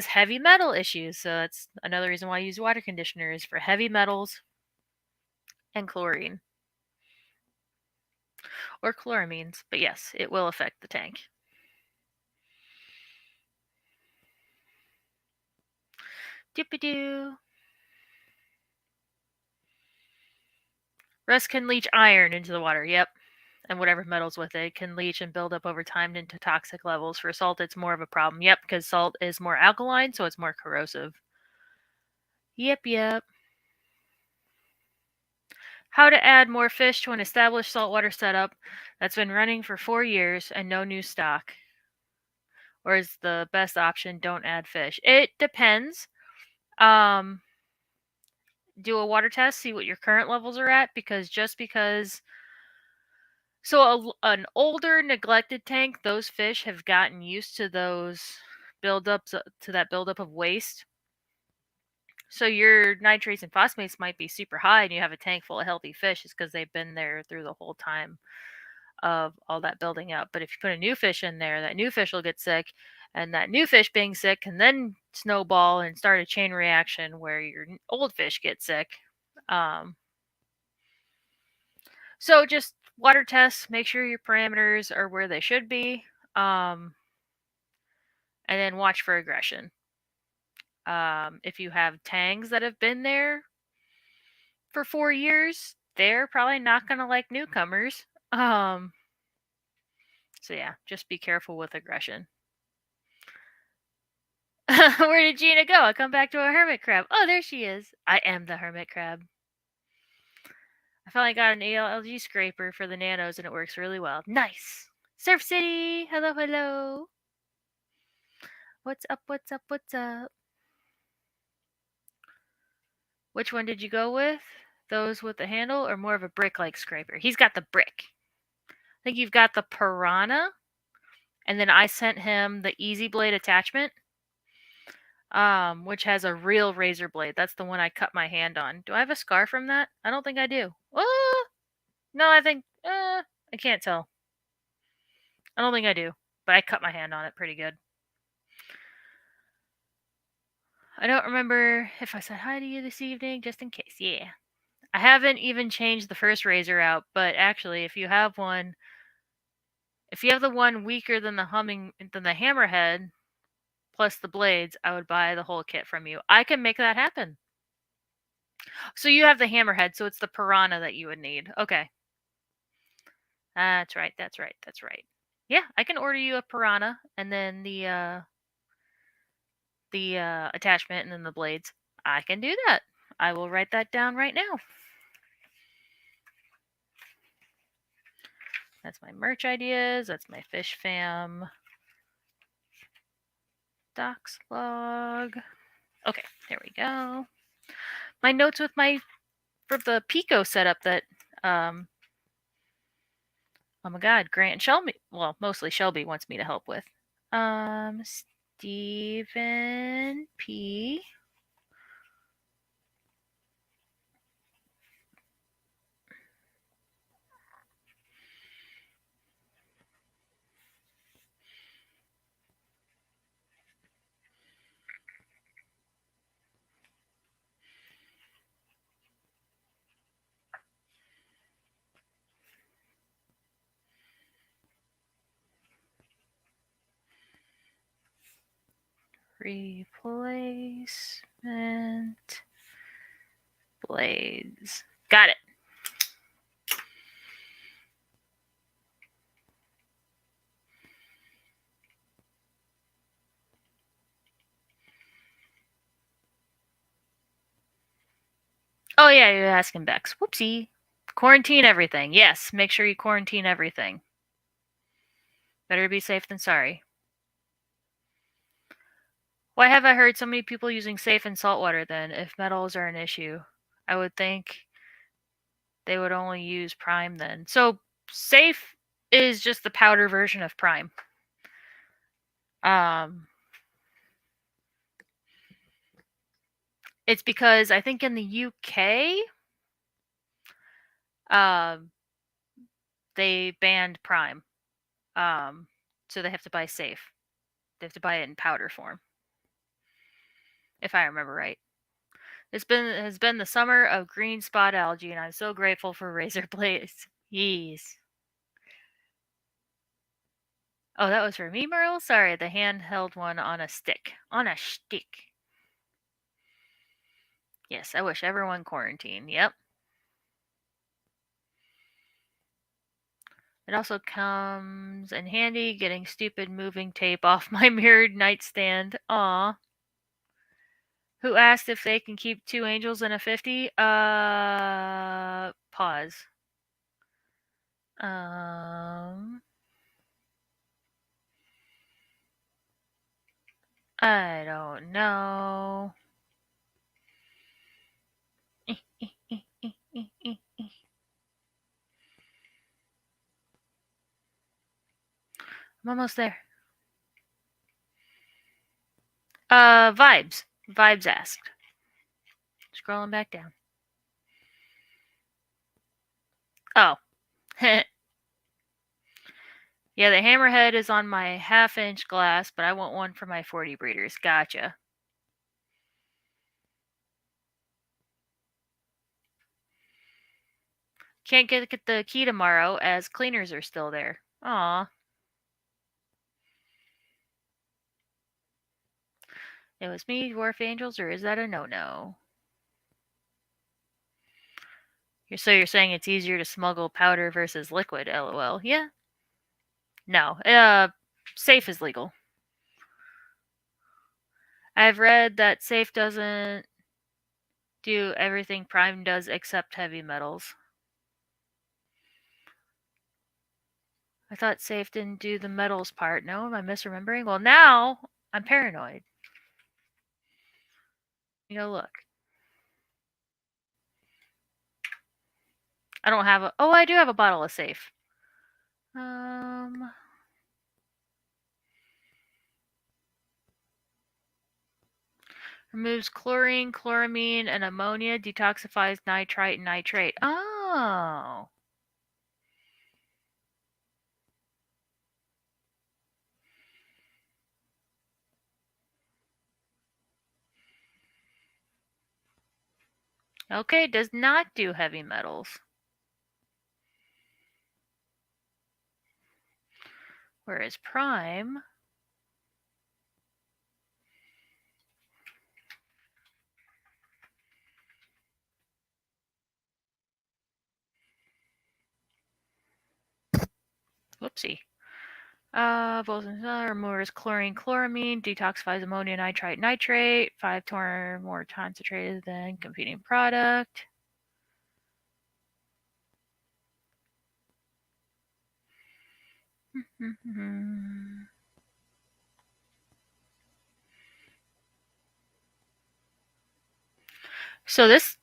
heavy metal issues. So that's another reason why I use water conditioners for heavy metals and chlorine. Or chloramines. But yes, it will affect the tank. Doopy-doo. Rust can leach iron into the water. Yep. And whatever metals with it can leach and build up over time into toxic levels. For salt, it's more of a problem. Yep, because salt is more alkaline, so it's more corrosive. Yep. How to add more fish to an established saltwater setup that's been running for 4 years and no new stock. Or is the best option don't add fish? It depends. Do a water test, see what your current levels are at, because an older neglected tank, those fish have gotten used to those buildup of waste. So your nitrates and phosphates might be super high and you have a tank full of healthy fish. It's because they've been there through the whole time of all that building up. But if you put a new fish in there, that new fish will get sick, and that new fish being sick can then snowball and start a chain reaction where your old fish get sick. So just water tests, make sure your parameters are where they should be, and then watch for aggression. If you have tangs that have been there for 4 years, they're probably not going to like newcomers. So yeah, just be careful with aggression. Where did Gina go? I come back to a hermit crab. Oh, there she is. I am the hermit crab. I finally got an ALG scraper for the nanos and it works really well. Nice. Surf City. Hello. What's up? Which one did you go with? Those with the handle or more of a brick-like scraper? He's got the brick. I think you've got the piranha. And then I sent him the Easy Blade attachment, which has a real razor blade. That's the one I cut my hand on. Do I have a scar from that? I don't think I do. Oh! No, I think... I can't tell. I don't think I do. But I cut my hand on it pretty good. I don't remember if I said hi to you this evening, just in case. Yeah. I haven't even changed the first razor out, but actually, if you have the one weaker than the hammerhead, plus the blades, I would buy the whole kit from you. I can make that happen. So you have the hammerhead, so it's the piranha that you would need. Okay. That's right. Yeah, I can order you a piranha and then the attachment and then the blades. I can do that. I will write that down right now. That's my merch ideas. That's my fish fam docs log. Okay, there we go. My notes with for the Pico setup that oh my god, Grant and Shelby, well, mostly Shelby wants me to help with. Stephen P. Replacement blades. Got it. Oh, yeah, you're asking Bex. Whoopsie. Quarantine everything. Yes, make sure you quarantine everything. Better be safe than sorry. Why have I heard so many people using safe and saltwater then, if metals are an issue? I would think they would only use prime then. So, safe is just the powder version of prime. It's because I think in the UK, they banned prime. So they have to buy safe. They have to buy it in powder form, if I remember right. This has been the summer of green spot algae, and I'm so grateful for razor blades. Yeez. Oh, that was for me, Merle? Sorry, the handheld one on a stick. On a stick. Yes, I wish everyone quarantined. Yep. It also comes in handy getting stupid moving tape off my mirrored nightstand. Aw. Who asked if they can keep two angels in a 50? Pause. I don't know. I'm almost there. Vibes. Vibes asked. Scrolling back down. Oh. Yeah, the hammerhead is on my half-inch glass, but I want one for my 40 breeders. Gotcha. Can't get the key tomorrow as cleaners are still there. Aw. It was me, Dwarf Angels, or is that a no-no? So you're saying it's easier to smuggle powder versus liquid, lol. Yeah. No. Safe is legal. I've read that safe doesn't do everything prime does except heavy metals. I thought safe didn't do the metals part. No, am I misremembering? Well, now I'm paranoid. You know, look. I don't have a. Oh, I do have a bottle of safe. Removes chlorine, chloramine, and ammonia. Detoxifies nitrite and nitrate. Oh. Okay, does not do heavy metals. Whereas prime. Whoopsie. Removes chlorine, chloramine, detoxifies ammonia, nitrite, nitrate, 5 to more concentrated than competing product. So this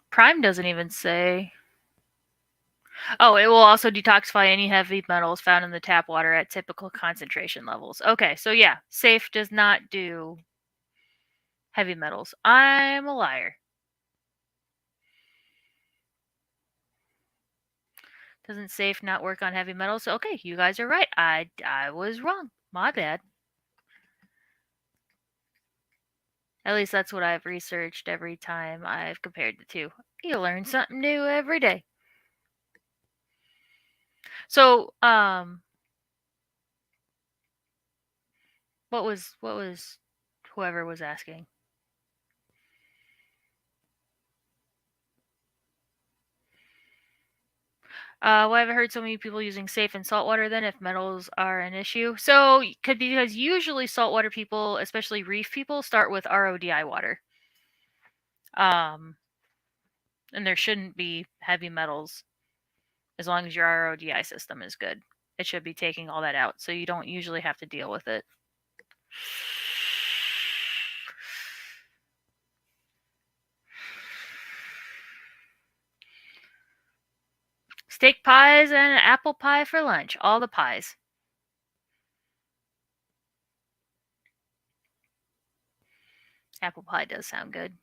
prime doesn't even say. Oh, it will also detoxify any heavy metals found in the tap water at typical concentration levels. Okay, so yeah, safe does not do heavy metals. I'm a liar. Doesn't safe not work on heavy metals? Okay, you guys are right. I was wrong. My bad. At least that's what I've researched every time I've compared the two. You learn something new every day. So, what was whoever was asking? Why have I heard so many people using safe and saltwater then if metals are an issue? So, could be because usually saltwater people, especially reef people, start with RODI water. Um, and there shouldn't be heavy metals as long as your RODI system is good. It should be taking all that out, so you don't usually have to deal with it. Steak pies and apple pie for lunch. All the pies. Apple pie does sound good.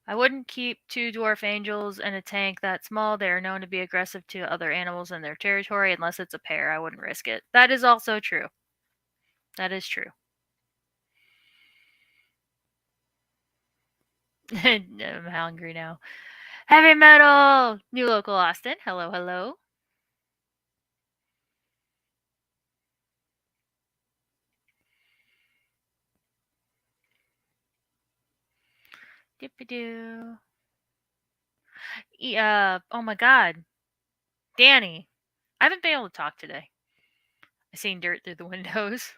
I wouldn't keep two dwarf angels in a tank that small. They are known to be aggressive to other animals in their territory. Unless it's a pair, I wouldn't risk it. That is also true. That is true. I'm hungry now. Heavy metal! New local Austin. Hello, hello. Dippy-doo. Oh my god. Danny. I haven't been able to talk today. I seen dirt through the windows.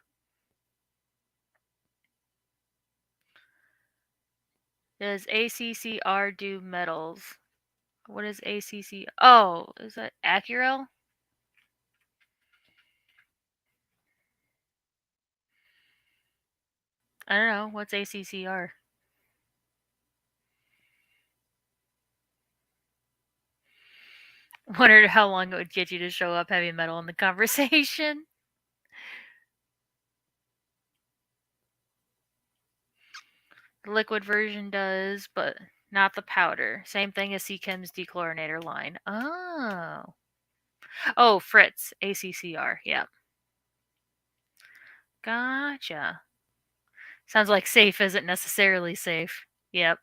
Does ACCR do metals? What is ACC? Oh, is that Accurel? I don't know. What's ACCR? Wondered how long it would get you to show up heavy metal in the conversation. The liquid version does, but not the powder. Same thing as Seachem's dechlorinator line. Oh. Oh, Fritz. ACCR. Yep. Gotcha. Sounds like safe isn't necessarily safe. Yep.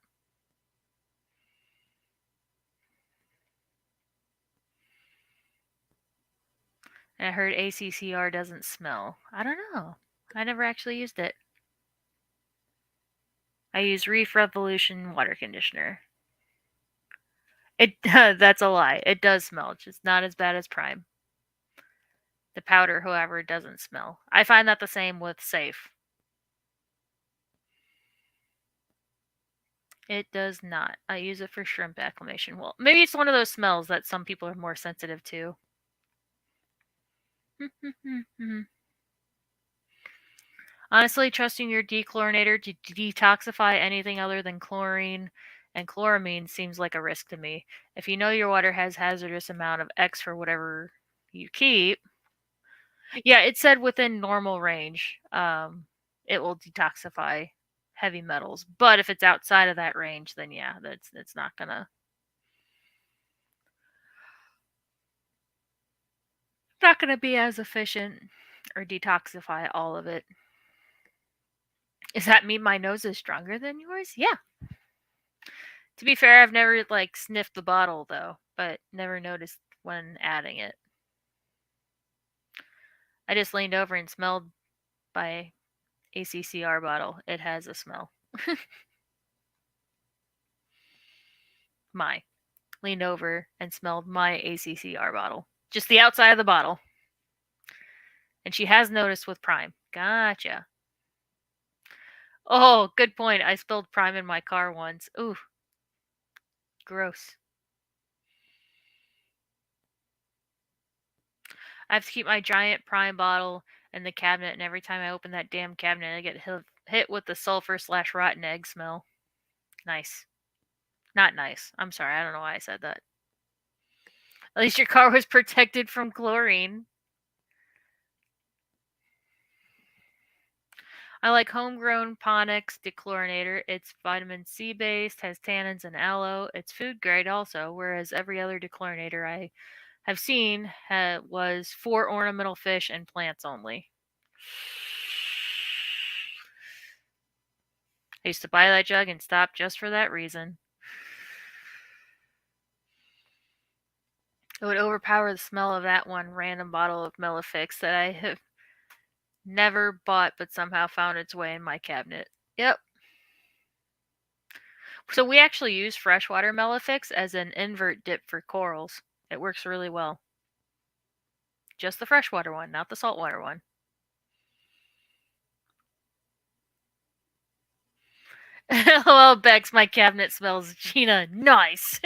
And I heard ACCR doesn't smell. I don't know. I never actually used it. I use Reef Revolution water conditioner. It that's a lie. It does smell. It's just not as bad as Prime. The powder, however, doesn't smell. I find that the same with Safe. It does not. I use it for shrimp acclimation. Well, maybe it's one of those smells that some people are more sensitive to. Honestly, trusting your dechlorinator to detoxify anything other than chlorine and chloramine seems like a risk to me. If you know your water has hazardous amount of X for whatever you keep, yeah, it said within normal range, it will detoxify heavy metals. But if it's outside of that range, then yeah, that's not gonna be as efficient or detoxify all of it. Does that mean my nose is stronger than yours? Yeah. To be fair, I've never like sniffed the bottle though, but never noticed when adding it. I just leaned over and smelled my ACCR bottle. It has a smell. My leaned over and smelled my ACCR bottle. Just the outside of the bottle. And she has noticed with Prime. Gotcha. Oh, good point. I spilled Prime in my car once. Ooh, gross. I have to keep my giant Prime bottle in the cabinet, and every time I open that damn cabinet, I get hit with the sulfur slash rotten egg smell. Nice. Not nice. I'm sorry. I don't know why I said that. At least your car was protected from chlorine. I like homegrown Ponix dechlorinator. It's vitamin C based, has tannins and aloe. It's food grade also, whereas every other dechlorinator I have seen was for ornamental fish and plants only. I used to buy that jug and stop just for that reason. It would overpower the smell of that one random bottle of Melifix that I have never bought but somehow found its way in my cabinet. Yep. So we actually use freshwater Melifix as an invert dip for corals. It works really well. Just the freshwater one, not the saltwater one. Well, Bex, my cabinet smells. Gina, nice.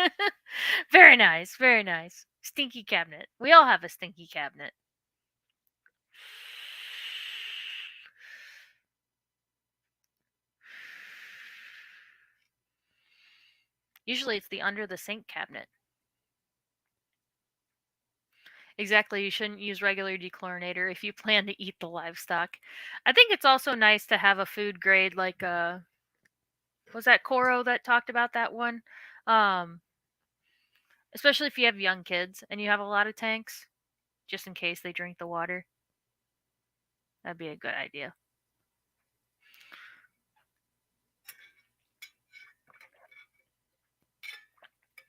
Very nice, very nice. Stinky cabinet. We all have a stinky cabinet. Usually it's the under the sink cabinet. Exactly, you shouldn't use regular dechlorinator if you plan to eat the livestock. I think it's also nice to have a food grade like was that Coro that talked about that one? Um Especially if you have young kids and you have a lot of tanks, just in case they drink the water. That'd be a good idea.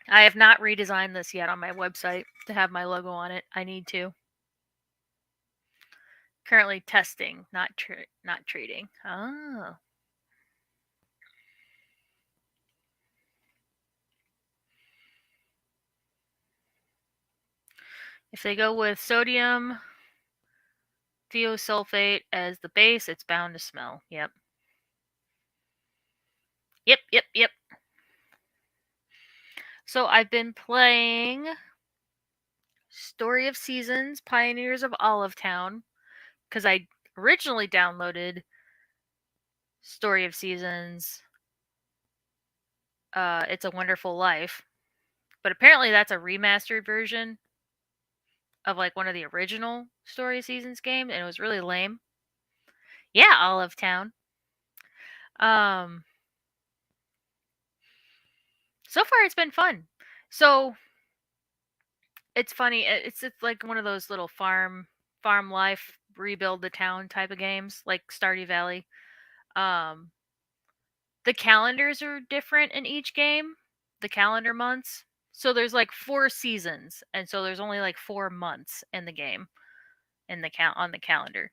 I have not redesigned this yet on my website to have my logo on it. I need to. Currently testing, not treating. Oh. If they go with sodium thiosulfate as the base, it's bound to smell. Yep. Yep. So I've been playing Story of Seasons, Pioneers of Olive Town, because I originally downloaded Story of Seasons, It's a Wonderful Life, but apparently that's a remastered version of like one of the original Story of Seasons games, and it was really lame. Yeah, Olive Town. Um, so far it's been fun. So it's funny. It's like one of those little farm life rebuild the town type of games, like Stardew Valley. Um, the calendars are different in each game. The calendar months. So there's like 4 seasons, and so there's only like 4 months in the game in the count on the calendar.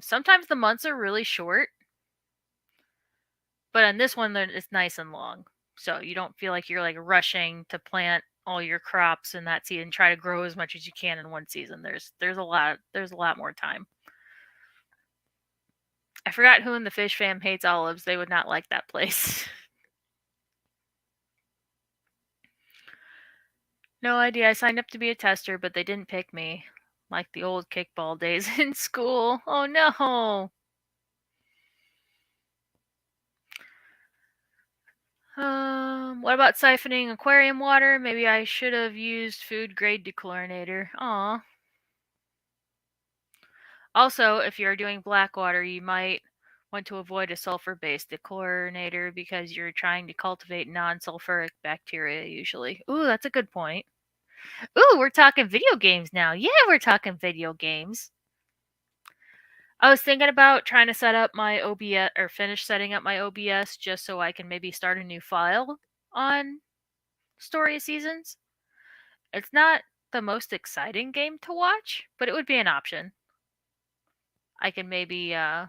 Sometimes the months are really short, but on this one it's nice and long. So you don't feel like you're like rushing to plant all your crops in that season, try to grow as much as you can in one season. There's a lot more time. I forgot who in the fish fam hates olives. They would not like that place. No idea. I signed up to be a tester, but they didn't pick me. Like the old kickball days in school. Oh no. What about siphoning aquarium water? Maybe I should have used food grade dechlorinator. Aw. Also, if you're doing black water, you might want to avoid a sulfur-based dechlorinator because you're trying to cultivate non-sulfuric bacteria usually. Ooh, that's a good point. Ooh, we're talking video games now. Yeah, we're talking video games. I was thinking about trying to set up my OBS or finish setting up my OBS just so I can maybe start a new file on Story of Seasons. It's not the most exciting game to watch, but it would be an option. I can maybe I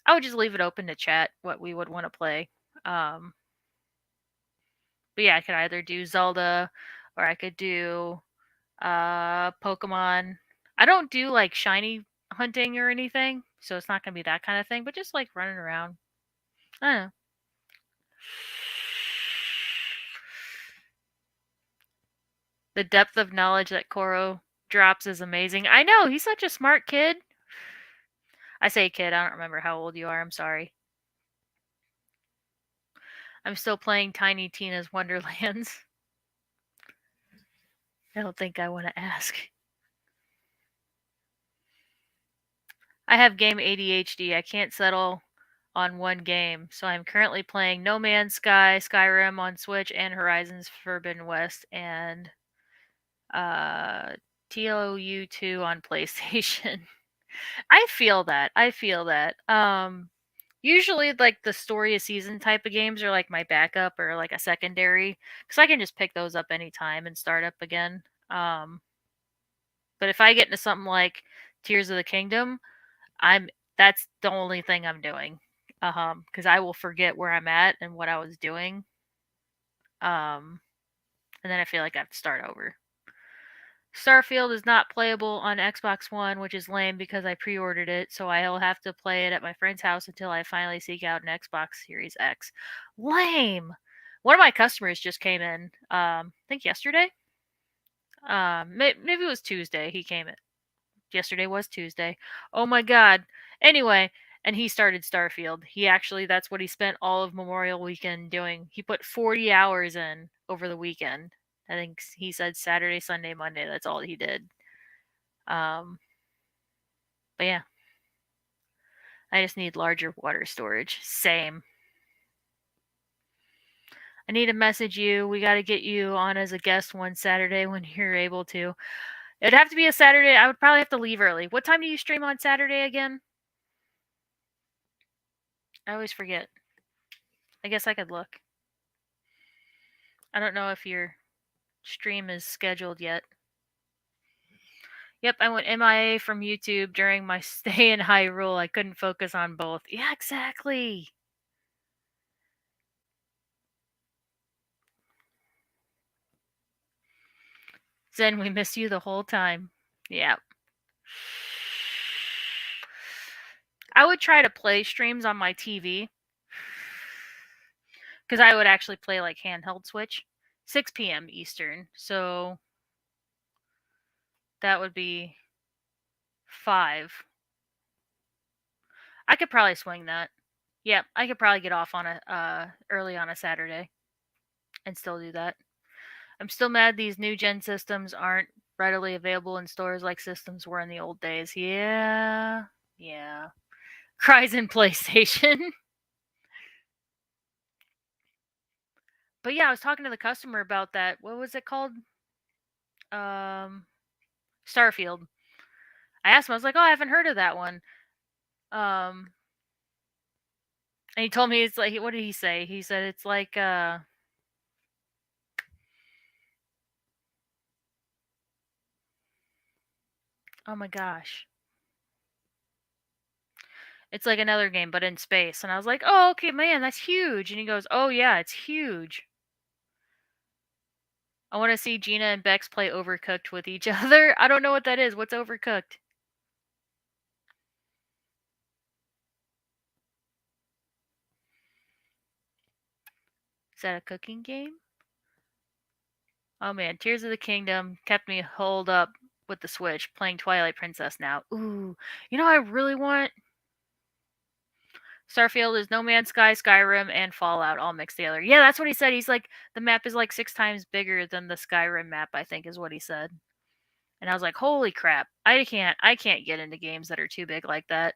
would just leave it open to chat what we would want to play. Um but yeah, I could either do Zelda or I could do Pokemon. I don't do like shiny hunting or anything, so it's not gonna be that kind of thing, but just like running around. I don't know. The depth of knowledge that Koro drops is amazing. I know, he's such a smart kid. I say kid, I don't remember how old you are, I'm sorry. I'm still playing Tiny Tina's Wonderlands. I don't think I want to ask. I have game ADHD. I can't settle on one game, so I'm currently playing No Man's Sky, Skyrim on Switch, and Horizons Forbidden West, and uh, TOU2 on PlayStation. I feel that. I feel that. Usually, like the story of season type of games are like my backup or like a secondary, because I can just pick those up anytime and start up again. But if I get into something like Tears of the Kingdom, I'm that's the only thing I'm doing. Because I will forget where I'm at and what I was doing. Um, and then I feel like I have to start over. Starfield is not playable on Xbox One, which is lame because I pre-ordered it, so I'll have to play it at my friend's house until I finally seek out an Xbox Series X. Lame. One of my customers just came in. I think yesterday. Maybe it was Tuesday. He came in. Yesterday was Tuesday. Oh my god. Anyway, and he started Starfield. That's what he spent all of Memorial Weekend doing. He put 40 hours in over the weekend. I think he said Saturday, Sunday, Monday. That's all he did. Um, but yeah, I just need larger water storage. Same. I need to message you. We got to get you on as a guest one Saturday when you're able to. It'd have to be a Saturday. I would probably have to leave early. What time do you stream on Saturday again? I always forget. I guess I could look. I don't know if your stream is scheduled yet. Yep, I went MIA from YouTube during my stay in Hyrule. I couldn't focus on both. Yeah, exactly. Zen, we missed you the whole time. Yeah. I would try to play streams on my TV because I would actually play like handheld Switch, 6 p.m. Eastern. So that would be 5. I could probably swing that. Yeah, I could probably get off on a early on a Saturday and still do that. I'm still mad these new gen systems aren't readily available in stores like systems were in the old days. Yeah. Yeah. Cries in PlayStation. But yeah, I was talking to the customer about that. What was it called? Um Starfield. I asked him, I was like, "Oh, I haven't heard of that one." Um and he told me it's like, what did he say? He said it's like oh my gosh. It's like another game but in space. And I was like, "Oh, okay, man, that's huge." And he goes, "Oh yeah, it's huge." I want to see Gina and Bex play Overcooked with each other. I don't know what that is. What's Overcooked? Is that a cooking game? Oh man, Tears of the Kingdom kept me holed up with the Switch, playing Twilight Princess now. Ooh, I really want Starfield is No Man's Sky, Skyrim, and Fallout all mixed together. Yeah, that's what he said. He's like, the map is like 6 times bigger than the Skyrim map, I think is what he said. And I was like, holy crap. I can't get into games that are too big like that.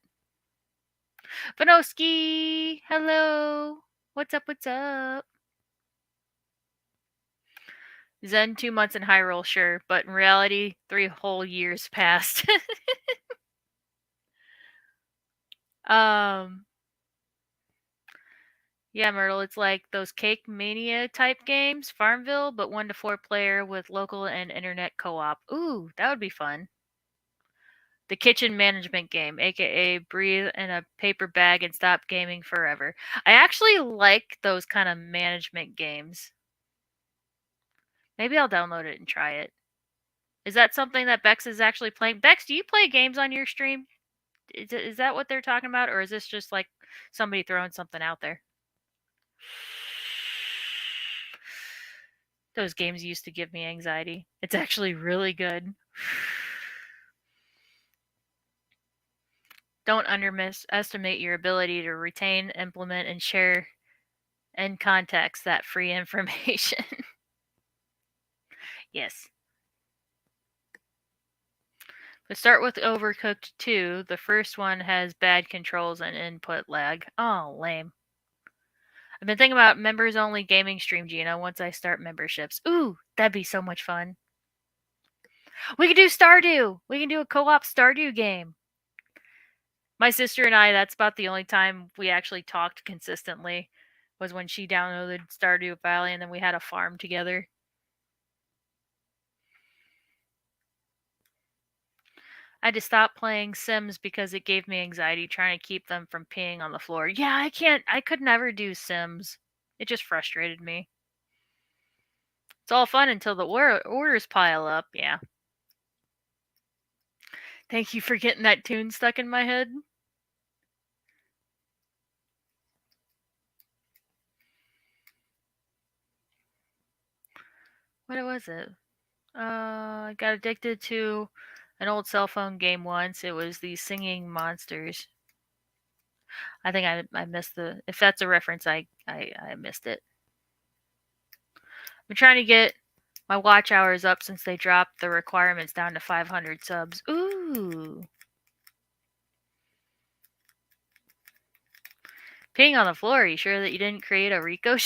Vanoski! Hello! What's up, what's up? Zen 2 months in Hyrule, sure, but in reality, 3 whole years passed. um, yeah, Myrtle, it's like those Cake Mania type games, Farmville, but 1 to 4 player with local and internet co-op. Ooh, that would be fun. The kitchen management game, aka breathe in a paper bag and stop gaming forever. I actually like those kind of management games. Maybe I'll download it and try it. Is that something that Bex is actually playing? Bex, do you play games on your stream? Is that what they're talking about, or is this just like somebody throwing something out there? Those games used to give me anxiety. It's actually really good. Don't underestimate your ability to retain, implement, and share and context that free information. Yes. But start with Overcooked 2. The first one has bad controls and input lag. Oh, lame. I've been thinking about members only gaming stream, Gina, once I start memberships. Ooh, that'd be so much fun. We can do Stardew! We can do a co op Stardew game. My sister and I, that's about the only time we actually talked consistently, was when she downloaded Stardew Valley and then we had a farm together. I had to stop playing Sims because it gave me anxiety trying to keep them from peeing on the floor. Yeah, I could never do Sims. It just frustrated me. It's all fun until the orders pile up, yeah. Thank you for getting that tune stuck in my head. What was it? I got addicted to an old cell phone game once. It was the Singing Monsters. I think I missed the. If that's a reference, I missed it. I'm trying to get my watch hours up since they dropped the requirements down to 500 subs. Ooh. Peeing on the floor. Are you sure that you didn't create a Rico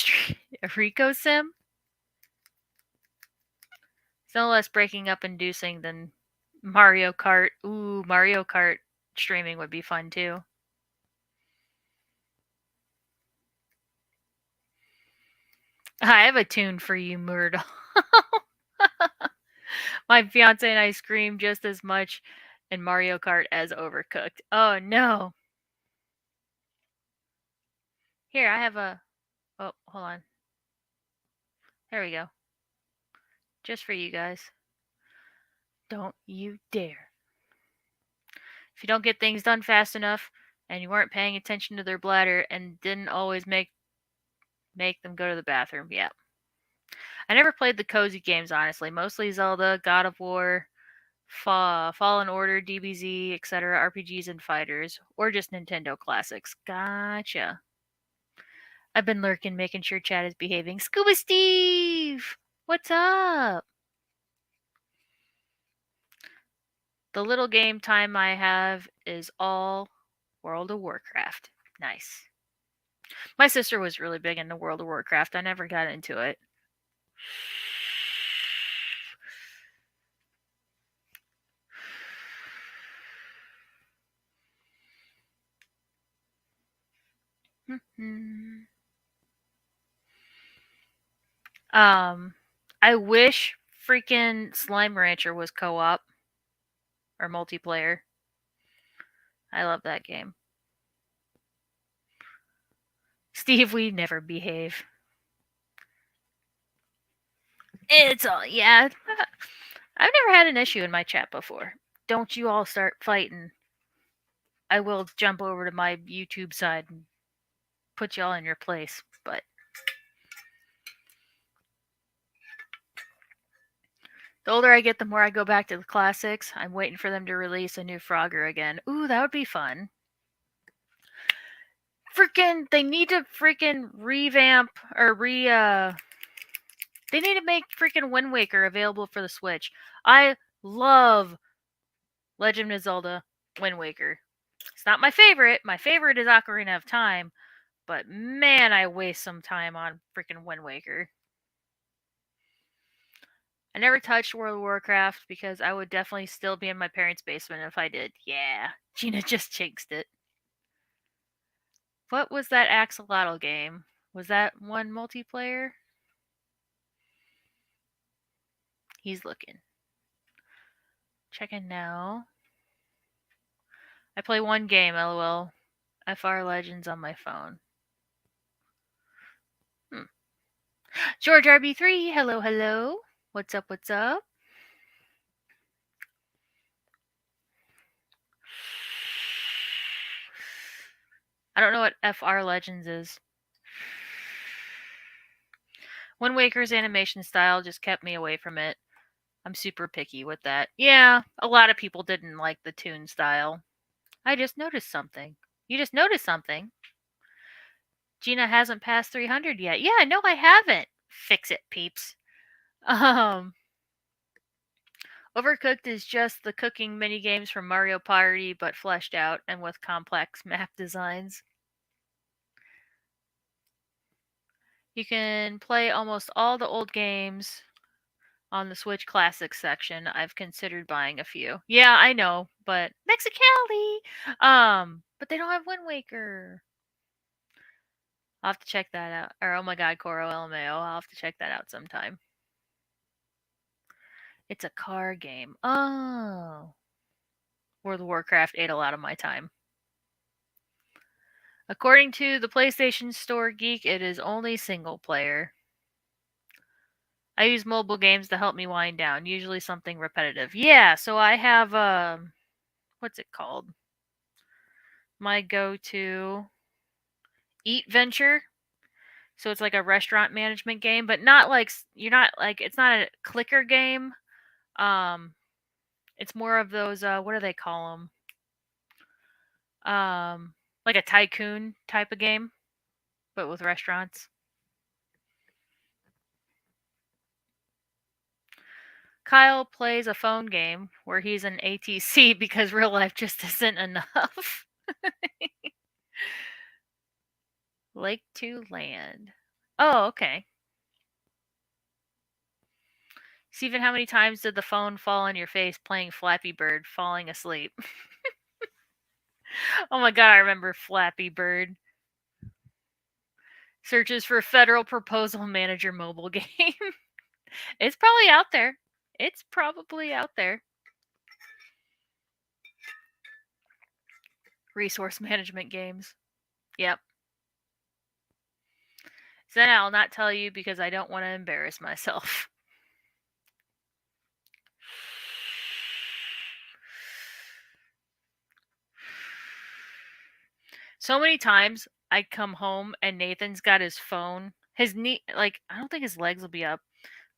a Rico sim? It's no less breaking up inducing than Mario Kart. Ooh, Mario Kart streaming would be fun too. I have a tune for you, Myrtle. My fiance and I scream just as much in Mario Kart as Overcooked. Oh no. Here, I have a. Oh, hold on. There we go. Just for you guys. Don't you dare. If you don't get things done fast enough and you weren't paying attention to their bladder and didn't always make them go to the bathroom, yeah. I never played the cozy games, honestly. Mostly Zelda, God of War, Fallen Order, DBZ, etc., RPGs and fighters, or just Nintendo classics. Gotcha. I've been lurking, making sure chat is behaving. Scuba Steve! What's up? The little game time I have is all World of Warcraft. Nice. My sister was really big into World of Warcraft. I never got into it. I wish freaking Slime Rancher was co-op or multiplayer. I love that game. Steve, we never behave. It's all, yeah. I've never had an issue in my chat before. Don't you all start fighting. I will jump over to my YouTube side and put y'all in your place. But the older I get, the more I go back to the classics. I'm waiting for them to release a new Frogger again. Ooh, that would be fun. They need to freaking revamp or they need to make freaking Wind Waker available for the Switch. I love Legend of Zelda Wind Waker. It's not my favorite. My favorite is Ocarina of Time, but man, I waste some time on freaking Wind Waker. I never touched World of Warcraft because I would definitely still be in my parents' basement if I did. Yeah, Gina just jinxed it. What was that Axolotl game? Was that one multiplayer? He's looking. Checking now. I play one game, lol. FR Legends on my phone. George RB3, hello, hello. What's up, what's up? I don't know what FR Legends is. Wind Waker's animation style just kept me away from it. I'm super picky with that. Yeah, a lot of people didn't like the toon style. I just noticed something. You just noticed something. Gina hasn't passed 300 yet. Yeah, no, I haven't. Fix it, peeps. Um, Overcooked is just the cooking minigames from Mario Party, but fleshed out and with complex map designs. You can play almost all the old games on the Switch Classics section. I've considered buying a few. Yeah, I know, but Mexicali. But they don't have Wind Waker. I'll have to check that out. Or oh my god, Coro LMAO. I'll have to check that out sometime. It's a car game. Oh. World of Warcraft ate a lot of my time. According to the PlayStation Store Geek, it is only single player. I use mobile games to help me wind down, usually something repetitive. Yeah, so I have what's it called? My go-to Eat Venture. So it's like a restaurant management game, but not like you're not like it's not a clicker game. Um it's more of those what do they call them? Like a tycoon type of game, but with restaurants. Kyle plays a phone game where he's an ATC because real life just isn't enough. Lake to land. Oh, okay. Steven, how many times did the phone fall on your face playing Flappy Bird, falling asleep? Oh my god, I remember Flappy Bird. Searches for Federal Proposal Manager mobile game. It's probably out there. It's probably out there. Resource management games. Yep. Then I'll not tell you because I don't want to embarrass myself. So many times I come home and Nathan's got his phone. His knee, like, I don't think his legs will be up,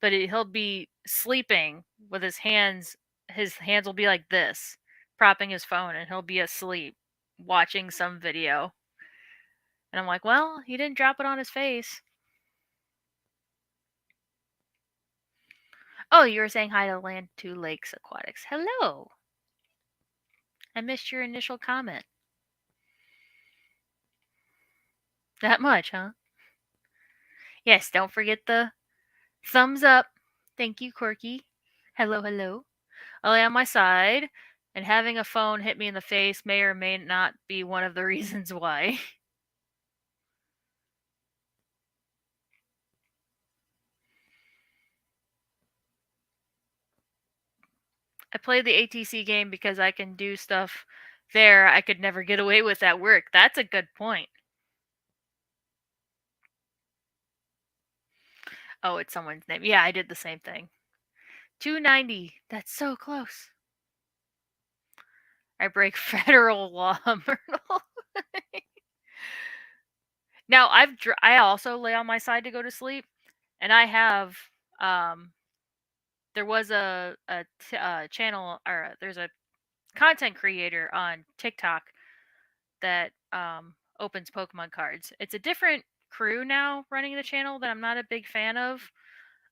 but he'll be sleeping with his hands. His hands will be like this, propping his phone, and he'll be asleep watching some video. And I'm like, well, he didn't drop it on his face. Oh, you were saying hi to Land 2 Lakes Aquatics. Hello. I missed your initial comment. That much, huh? Yes, don't forget the thumbs up. Thank you, Corky. Hello, hello. I lay on my side, and having a phone hit me in the face may or may not be one of the reasons why. I play the ATC game because I can do stuff there I could never get away with at work. That's a good point. Oh, it's someone's name. Yeah, I did the same thing. 290. That's so close. I break federal law, Myrtle. Now, I also lay on my side to go to sleep, and I have there was a channel or there's a content creator on TikTok that opens Pokemon cards. It's a different crew now running the channel that I'm not a big fan of.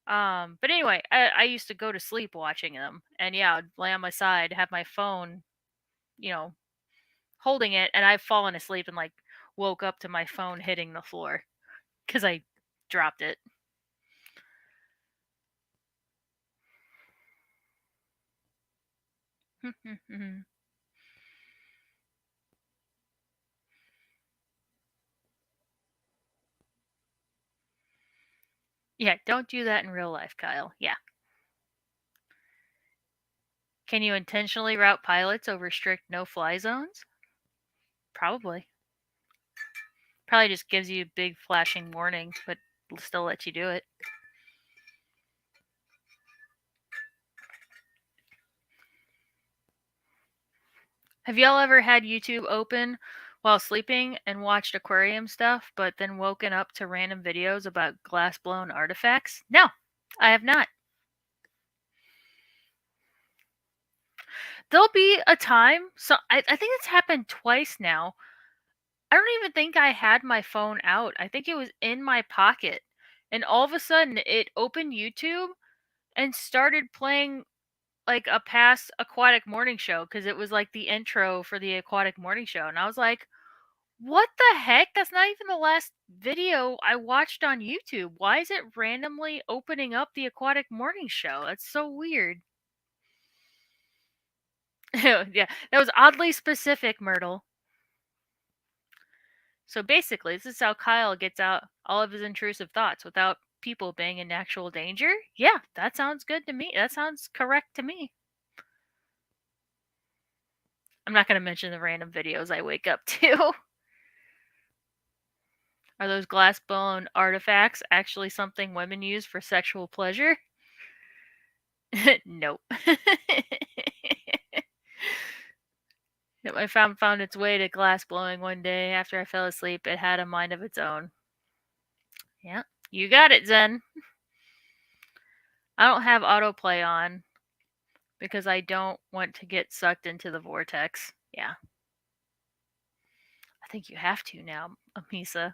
But anyway, I used to go to sleep watching them, and yeah, I'd lay on my side, have my phone, you know, holding it, and I've fallen asleep and like woke up to my phone hitting the floor because I dropped it. Yeah, don't do that in real life, Kyle. Yeah. Can you intentionally route pilots over strict no-fly zones? Probably. Probably just gives you a big flashing warning, but still lets you do it. Have y'all ever had YouTube open while sleeping and watched aquarium stuff, but then woken up to random videos about glass-blown artifacts? No, I have not. There'll be a time, so I think it's happened twice now, I don't even think I had my phone out. I think it was in my pocket. And all of a sudden it opened YouTube and started playing like a past aquatic morning show because it was like the intro for the aquatic morning show. And I was like, what the heck? That's not even the last video I watched on YouTube. Why is it randomly opening up the aquatic morning show? That's so weird. Yeah, that was oddly specific, Myrtle. So basically, this is how Kyle gets out all of his intrusive thoughts without people being in actual danger. Yeah, that sounds good to me. That sounds correct to me. I'm not going to mention the random videos I wake up to. Are those glass bone artifacts actually something women use for sexual pleasure? Nope. I found its way to glass blowing one day after I fell asleep. It had a mind of its own. Yeah, you got it, Zen. I don't have autoplay on because I don't want to get sucked into the vortex. Yeah. I think you have to now, Amisa.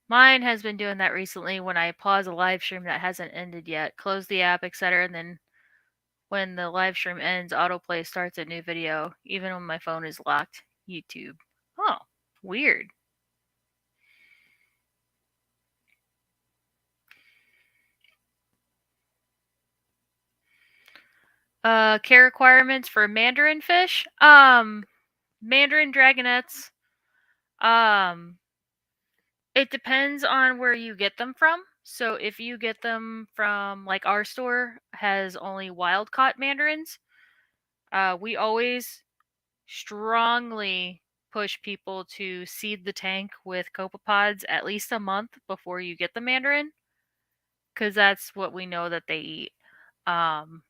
Mine has been doing that recently when I pause a live stream that hasn't ended yet, close the app, etc., and then when the live stream ends, autoplay starts a new video, even when my phone is locked. YouTube. Oh, weird. Care requirements for mandarin fish? Mandarin dragonets. It depends on where you get them from. So if you get them from, like, our store has only wild caught mandarins, we always strongly push people to seed the tank with copepods at least a month before you get the mandarin, because that's what we know that they eat. Um,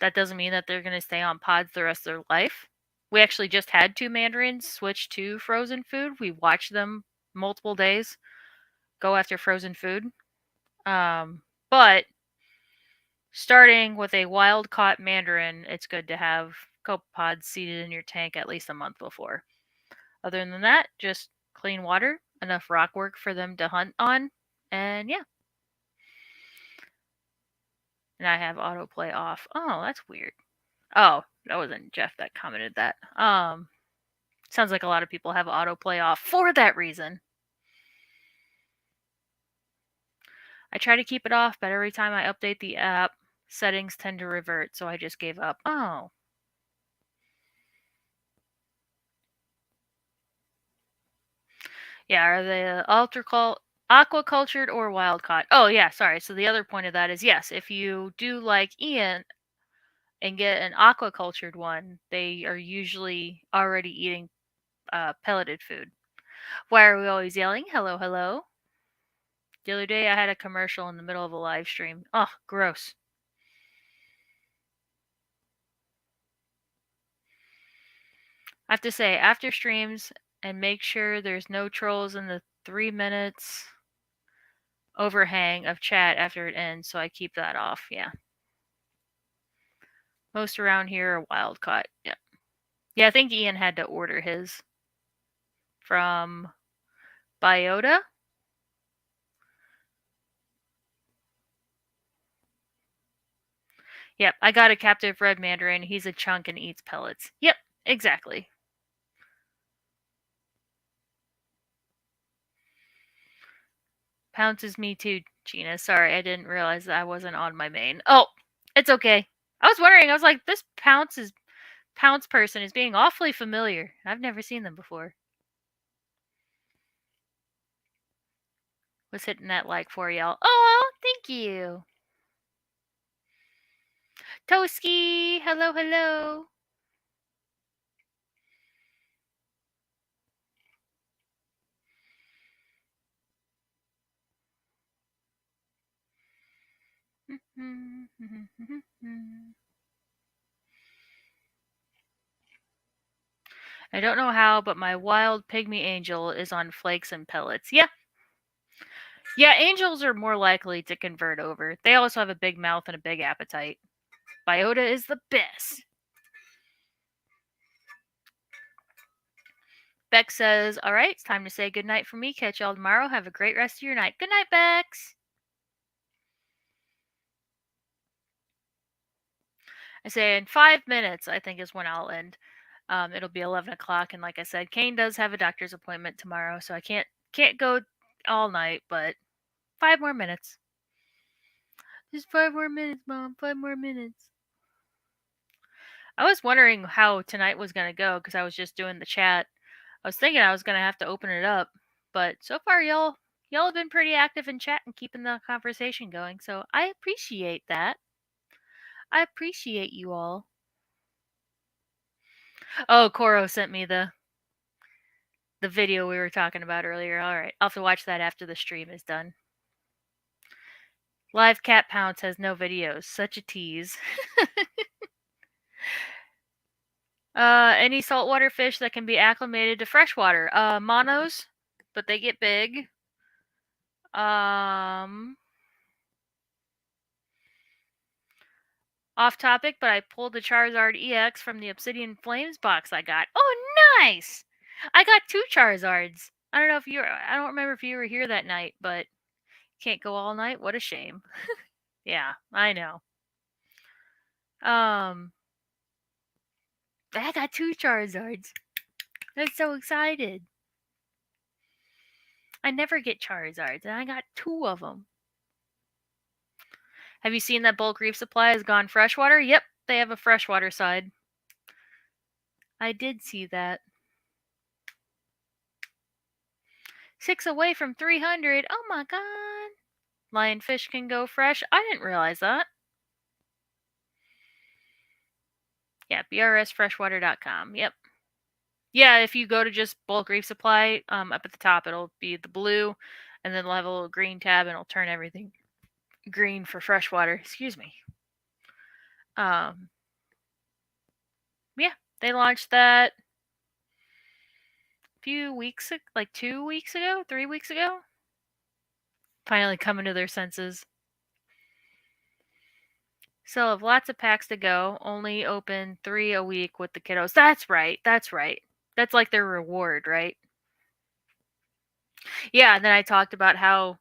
that doesn't mean that they're going to stay on pods the rest of their life. We actually just had 2 mandarins switch to frozen food. We watched them multiple days go after frozen food. But starting with a wild caught mandarin, it's good to have copepods seeded in your tank at least a month before. Other than that, just clean water, enough rock work for them to hunt on, and yeah. And I have autoplay off. Oh, that's weird. Oh, that wasn't Jeff that commented that. Sounds like a lot of people have autoplay off for that reason. I try to keep it off, but every time I update the app, settings tend to revert, so I just gave up. Oh. Yeah, are they aquacultured or wild caught? Oh, yeah, sorry. So the other point of that is yes, if you do like Ian and get an aquacultured one, they are usually already eating pelleted food. Why are we always yelling? Hello, hello. The other day I had a commercial in the middle of a live stream. Oh, gross. I have to say, after streams, and make sure there's no trolls in the 3 minutes overhang of chat after it ends, so I keep that off. Yeah. Most around here are wild caught. Yeah. Yeah, I think Ian had to order his from Biota. Yep, I got a captive red mandarin. He's a chunk and eats pellets. Yep, exactly. Pounces me too, Gina. Sorry, I didn't realize that I wasn't on my main. Oh, it's okay. I was wondering, I was like, this pounce person is being awfully familiar. I've never seen them before. Was hitting that like for y'all. Oh, thank you. Toski, hello, hello. I don't know how, but my wild pygmy angel is on flakes and pellets. Yeah. Yeah, angels are more likely to convert over. They also have a big mouth and a big appetite. Biota is the best. Bex says, all right, it's time to say goodnight for me. Catch y'all tomorrow. Have a great rest of your night. Good night, Bex. I say in 5 minutes, I think is when I'll end. It'll be 11 o'clock, and like I said, Kane does have a doctor's appointment tomorrow, so I can't go all night, but 5 more minutes. Just 5 more minutes, Mom. 5 more minutes. I was wondering how tonight was gonna go because I was just doing the chat. I was thinking I was gonna have to open it up, but so far y'all have been pretty active in chat and keeping the conversation going, so I appreciate that. I appreciate you all. Oh, Koro sent me the video we were talking about earlier. All right, I'll have to watch that after the stream is done. Live Cat Pounce has no videos. Such a tease. Any saltwater fish that can be acclimated to freshwater. Monos, but they get big. Off topic, but I pulled the Charizard EX from the Obsidian Flames box I got. Oh, nice! I got 2 Charizards. I don't remember if you were here that night, but can't go all night. What a shame. Yeah, I know. I got 2 Charizards. I'm so excited. I never get Charizards, and I got 2 of them. Have you seen that bulk reef supply has gone freshwater? Yep, they have a freshwater side. I did see that. 6 away from 300. Oh my god. Lionfish can go fresh. I didn't realize that. Yeah, brsfreshwater.com. Yep. Yeah, if you go to just bulk reef supply, up at the top, it'll be the blue, and then they'll have a little green tab, and it'll turn everything green for freshwater. Excuse me. Yeah, they launched that a few weeks, like 2 weeks ago, 3 weeks ago. Finally coming to their senses. Still have lots of packs to go. Only open 3 a week with the kiddos. That's right. That's right. That's like their reward, right? Yeah, and then I talked about how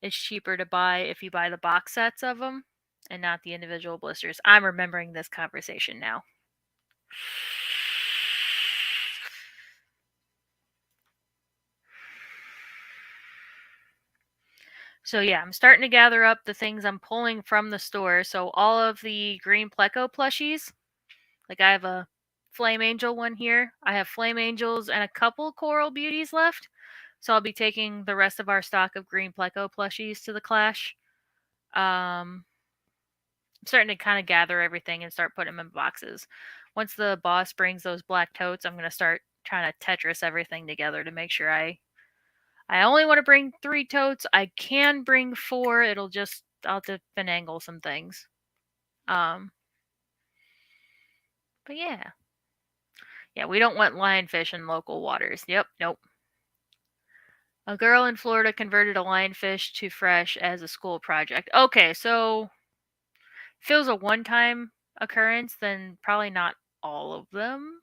it's cheaper to buy if you buy the box sets of them and not the individual blisters. I'm remembering this conversation now. So yeah, I'm starting to gather up the things I'm pulling from the store. So all of the green Pleco plushies, like I have a Flame Angel one here. I have Flame Angels and a couple Coral Beauties left. So I'll be taking the rest of our stock of green Pleco plushies to the Clash. I'm starting to kind of gather everything and start putting them in boxes. Once the boss brings those black totes, I'm going to start trying to Tetris everything together to make sure I only want to bring 3 totes. I can bring 4. I'll have to finagle some things. But yeah. Yeah, we don't want lionfish in local waters. Yep, nope. A girl in Florida converted a lionfish to fresh as a school project. Okay, so if it was a one-time occurrence, then probably not all of them.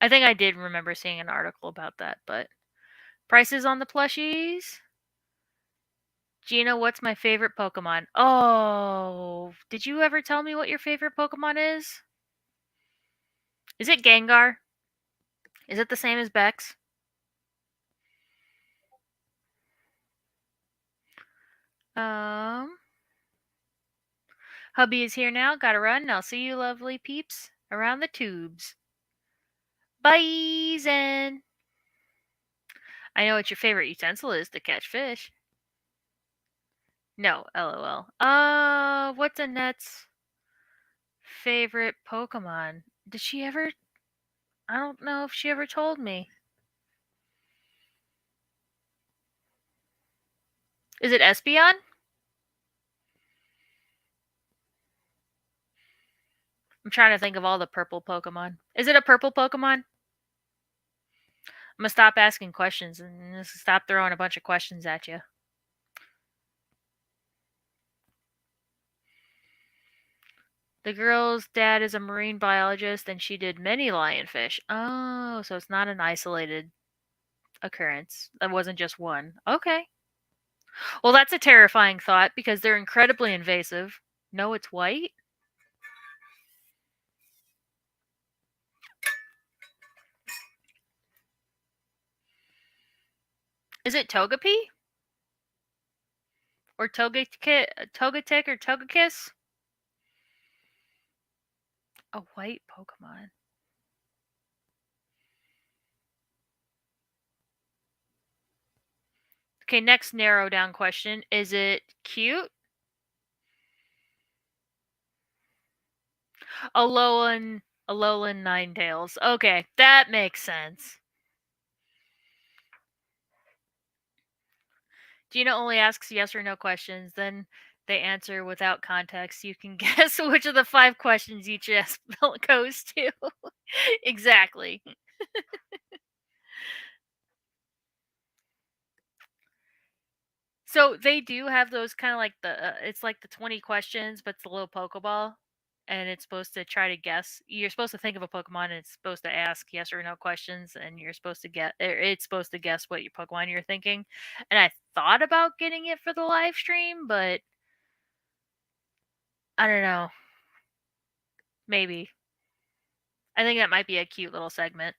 I think I did remember seeing an article about that, but prices on the plushies? Gina, what's my favorite Pokemon? Oh, did you ever tell me what your favorite Pokemon is? Is it Gengar? Is it the same as Bex? Hubby is here now. Gotta run. I'll see you lovely peeps around the tubes. Bye, Zen. I know what your favorite utensil is to catch fish. No, lol. What's Annette's favorite Pokemon? Did she ever? I don't know if she ever told me. Is it Espeon? I'm trying to think of all the purple Pokemon. Is it a purple Pokemon? I'm gonna stop asking questions and just stop throwing a bunch of questions at you. The girl's dad is a marine biologist and she did many lionfish. Oh, so it's not an isolated occurrence. That wasn't just one. Okay. Well, that's a terrifying thought because they're incredibly invasive. No, it's white? Is it Togepi? Or Togetic or Togekiss? A white Pokemon. Okay, next narrow down question. Is it cute? Alolan Ninetales. Okay, that makes sense. Gina only asks yes or no questions, then they answer without context. You can guess which of the 5 questions each yes goes to. Exactly. So they do have those kind of like it's like the 20 questions, but it's a little Pokeball. And it's supposed to try to guess. You're supposed to think of a Pokemon, and it's supposed to ask yes or no questions, and you're supposed to get. It's supposed to guess what your Pokemon you're thinking. And I thought about getting it for the live stream, but I don't know. Maybe. I think that might be a cute little segment.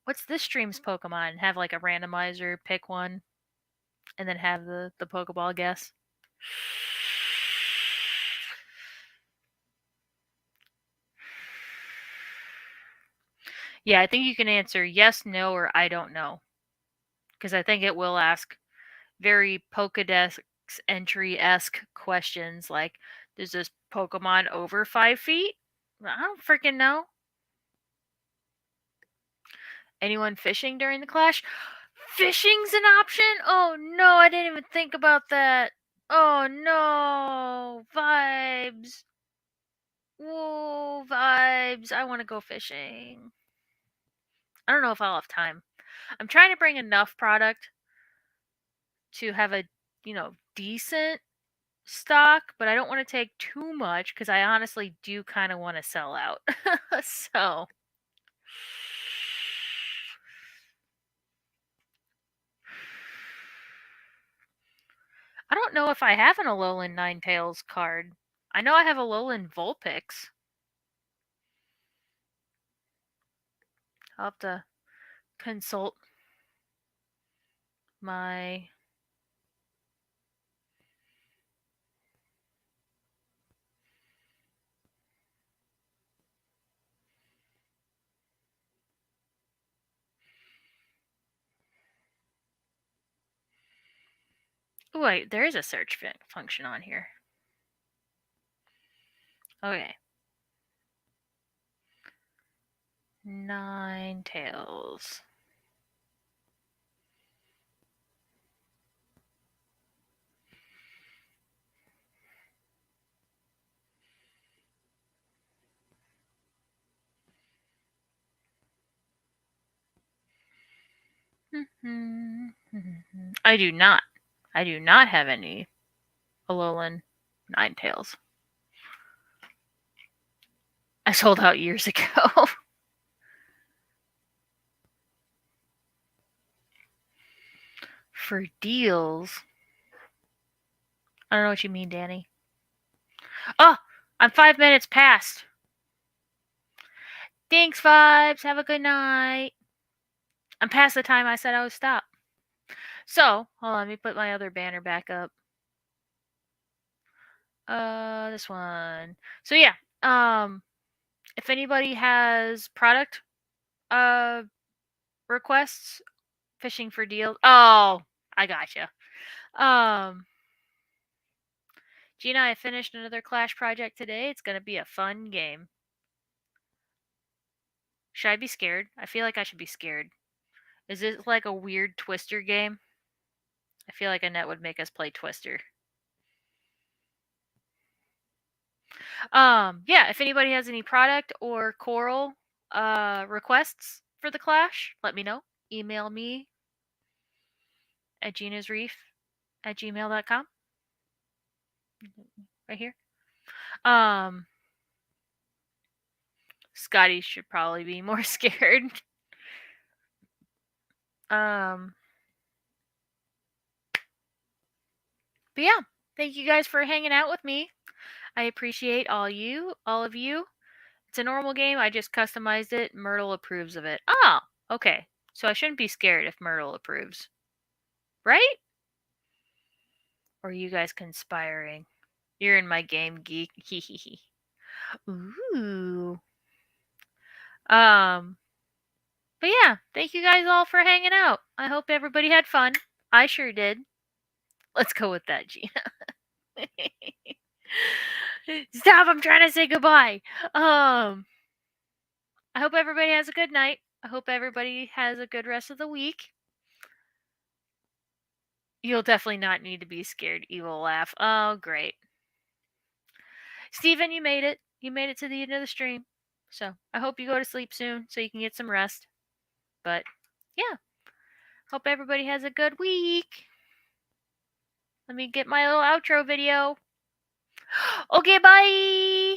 What's this stream's Pokemon? Have like a randomizer, pick one, and then have the Pokeball guess. Yeah, I think you can answer yes, no, or I don't know. Because I think it will ask very Pokedex entry esque questions like, is this Pokemon over 5 feet? I don't freaking know. Anyone fishing during the clash? Fishing's an option? Oh no, I didn't even think about that. Oh no, vibes. Whoa, vibes. I want to go fishing. I don't know if I'll have time. I'm trying to bring enough product to have a, decent stock, but I don't want to take too much because I honestly do kind of want to sell out. So, I don't know if I have an Alolan Ninetales card. I know I have Alolan Vulpix. I'll have to consult my. Oh, wait, there is a search function on here. Okay. Ninetales. I do not. I do not have any Alolan Ninetales. I sold out years ago. For deals. I don't know what you mean, Danny. Oh, I'm 5 minutes past. Thanks, Vibes. Have a good night. I'm past the time I said I would stop. So, hold on, let me put my other banner back up. This one. So yeah, if anybody has product requests, fishing for deals. Oh, I gotcha. Gina, I finished another Clash project today. It's gonna be a fun game. Should I be scared? I feel like I should be scared. Is it like a weird Twister game? I feel like Annette would make us play Twister. Yeah, if anybody has any product or coral requests for the Clash, let me know. Email me at ginasreef@gmail.com. Right here. Scotty should probably be more scared. But yeah, thank you guys for hanging out with me. I appreciate all of you. It's a normal game. I just customized it. Myrtle approves of it. Oh, okay. So I shouldn't be scared if Myrtle approves. Right? Or are you guys conspiring? You're in my game, geek. Hehehe. Ooh. But yeah, thank you guys all for hanging out. I hope everybody had fun. I sure did. Let's go with that, Gina. Stop, I'm trying to say goodbye. I hope everybody has a good night. I hope everybody has a good rest of the week. You'll definitely not need to be scared. Evil laugh. Oh, great. Steven, you made it. You made it to the end of the stream. So I hope you go to sleep soon so you can get some rest. But yeah, hope everybody has a good week. Let me get my little outro video. Okay, bye!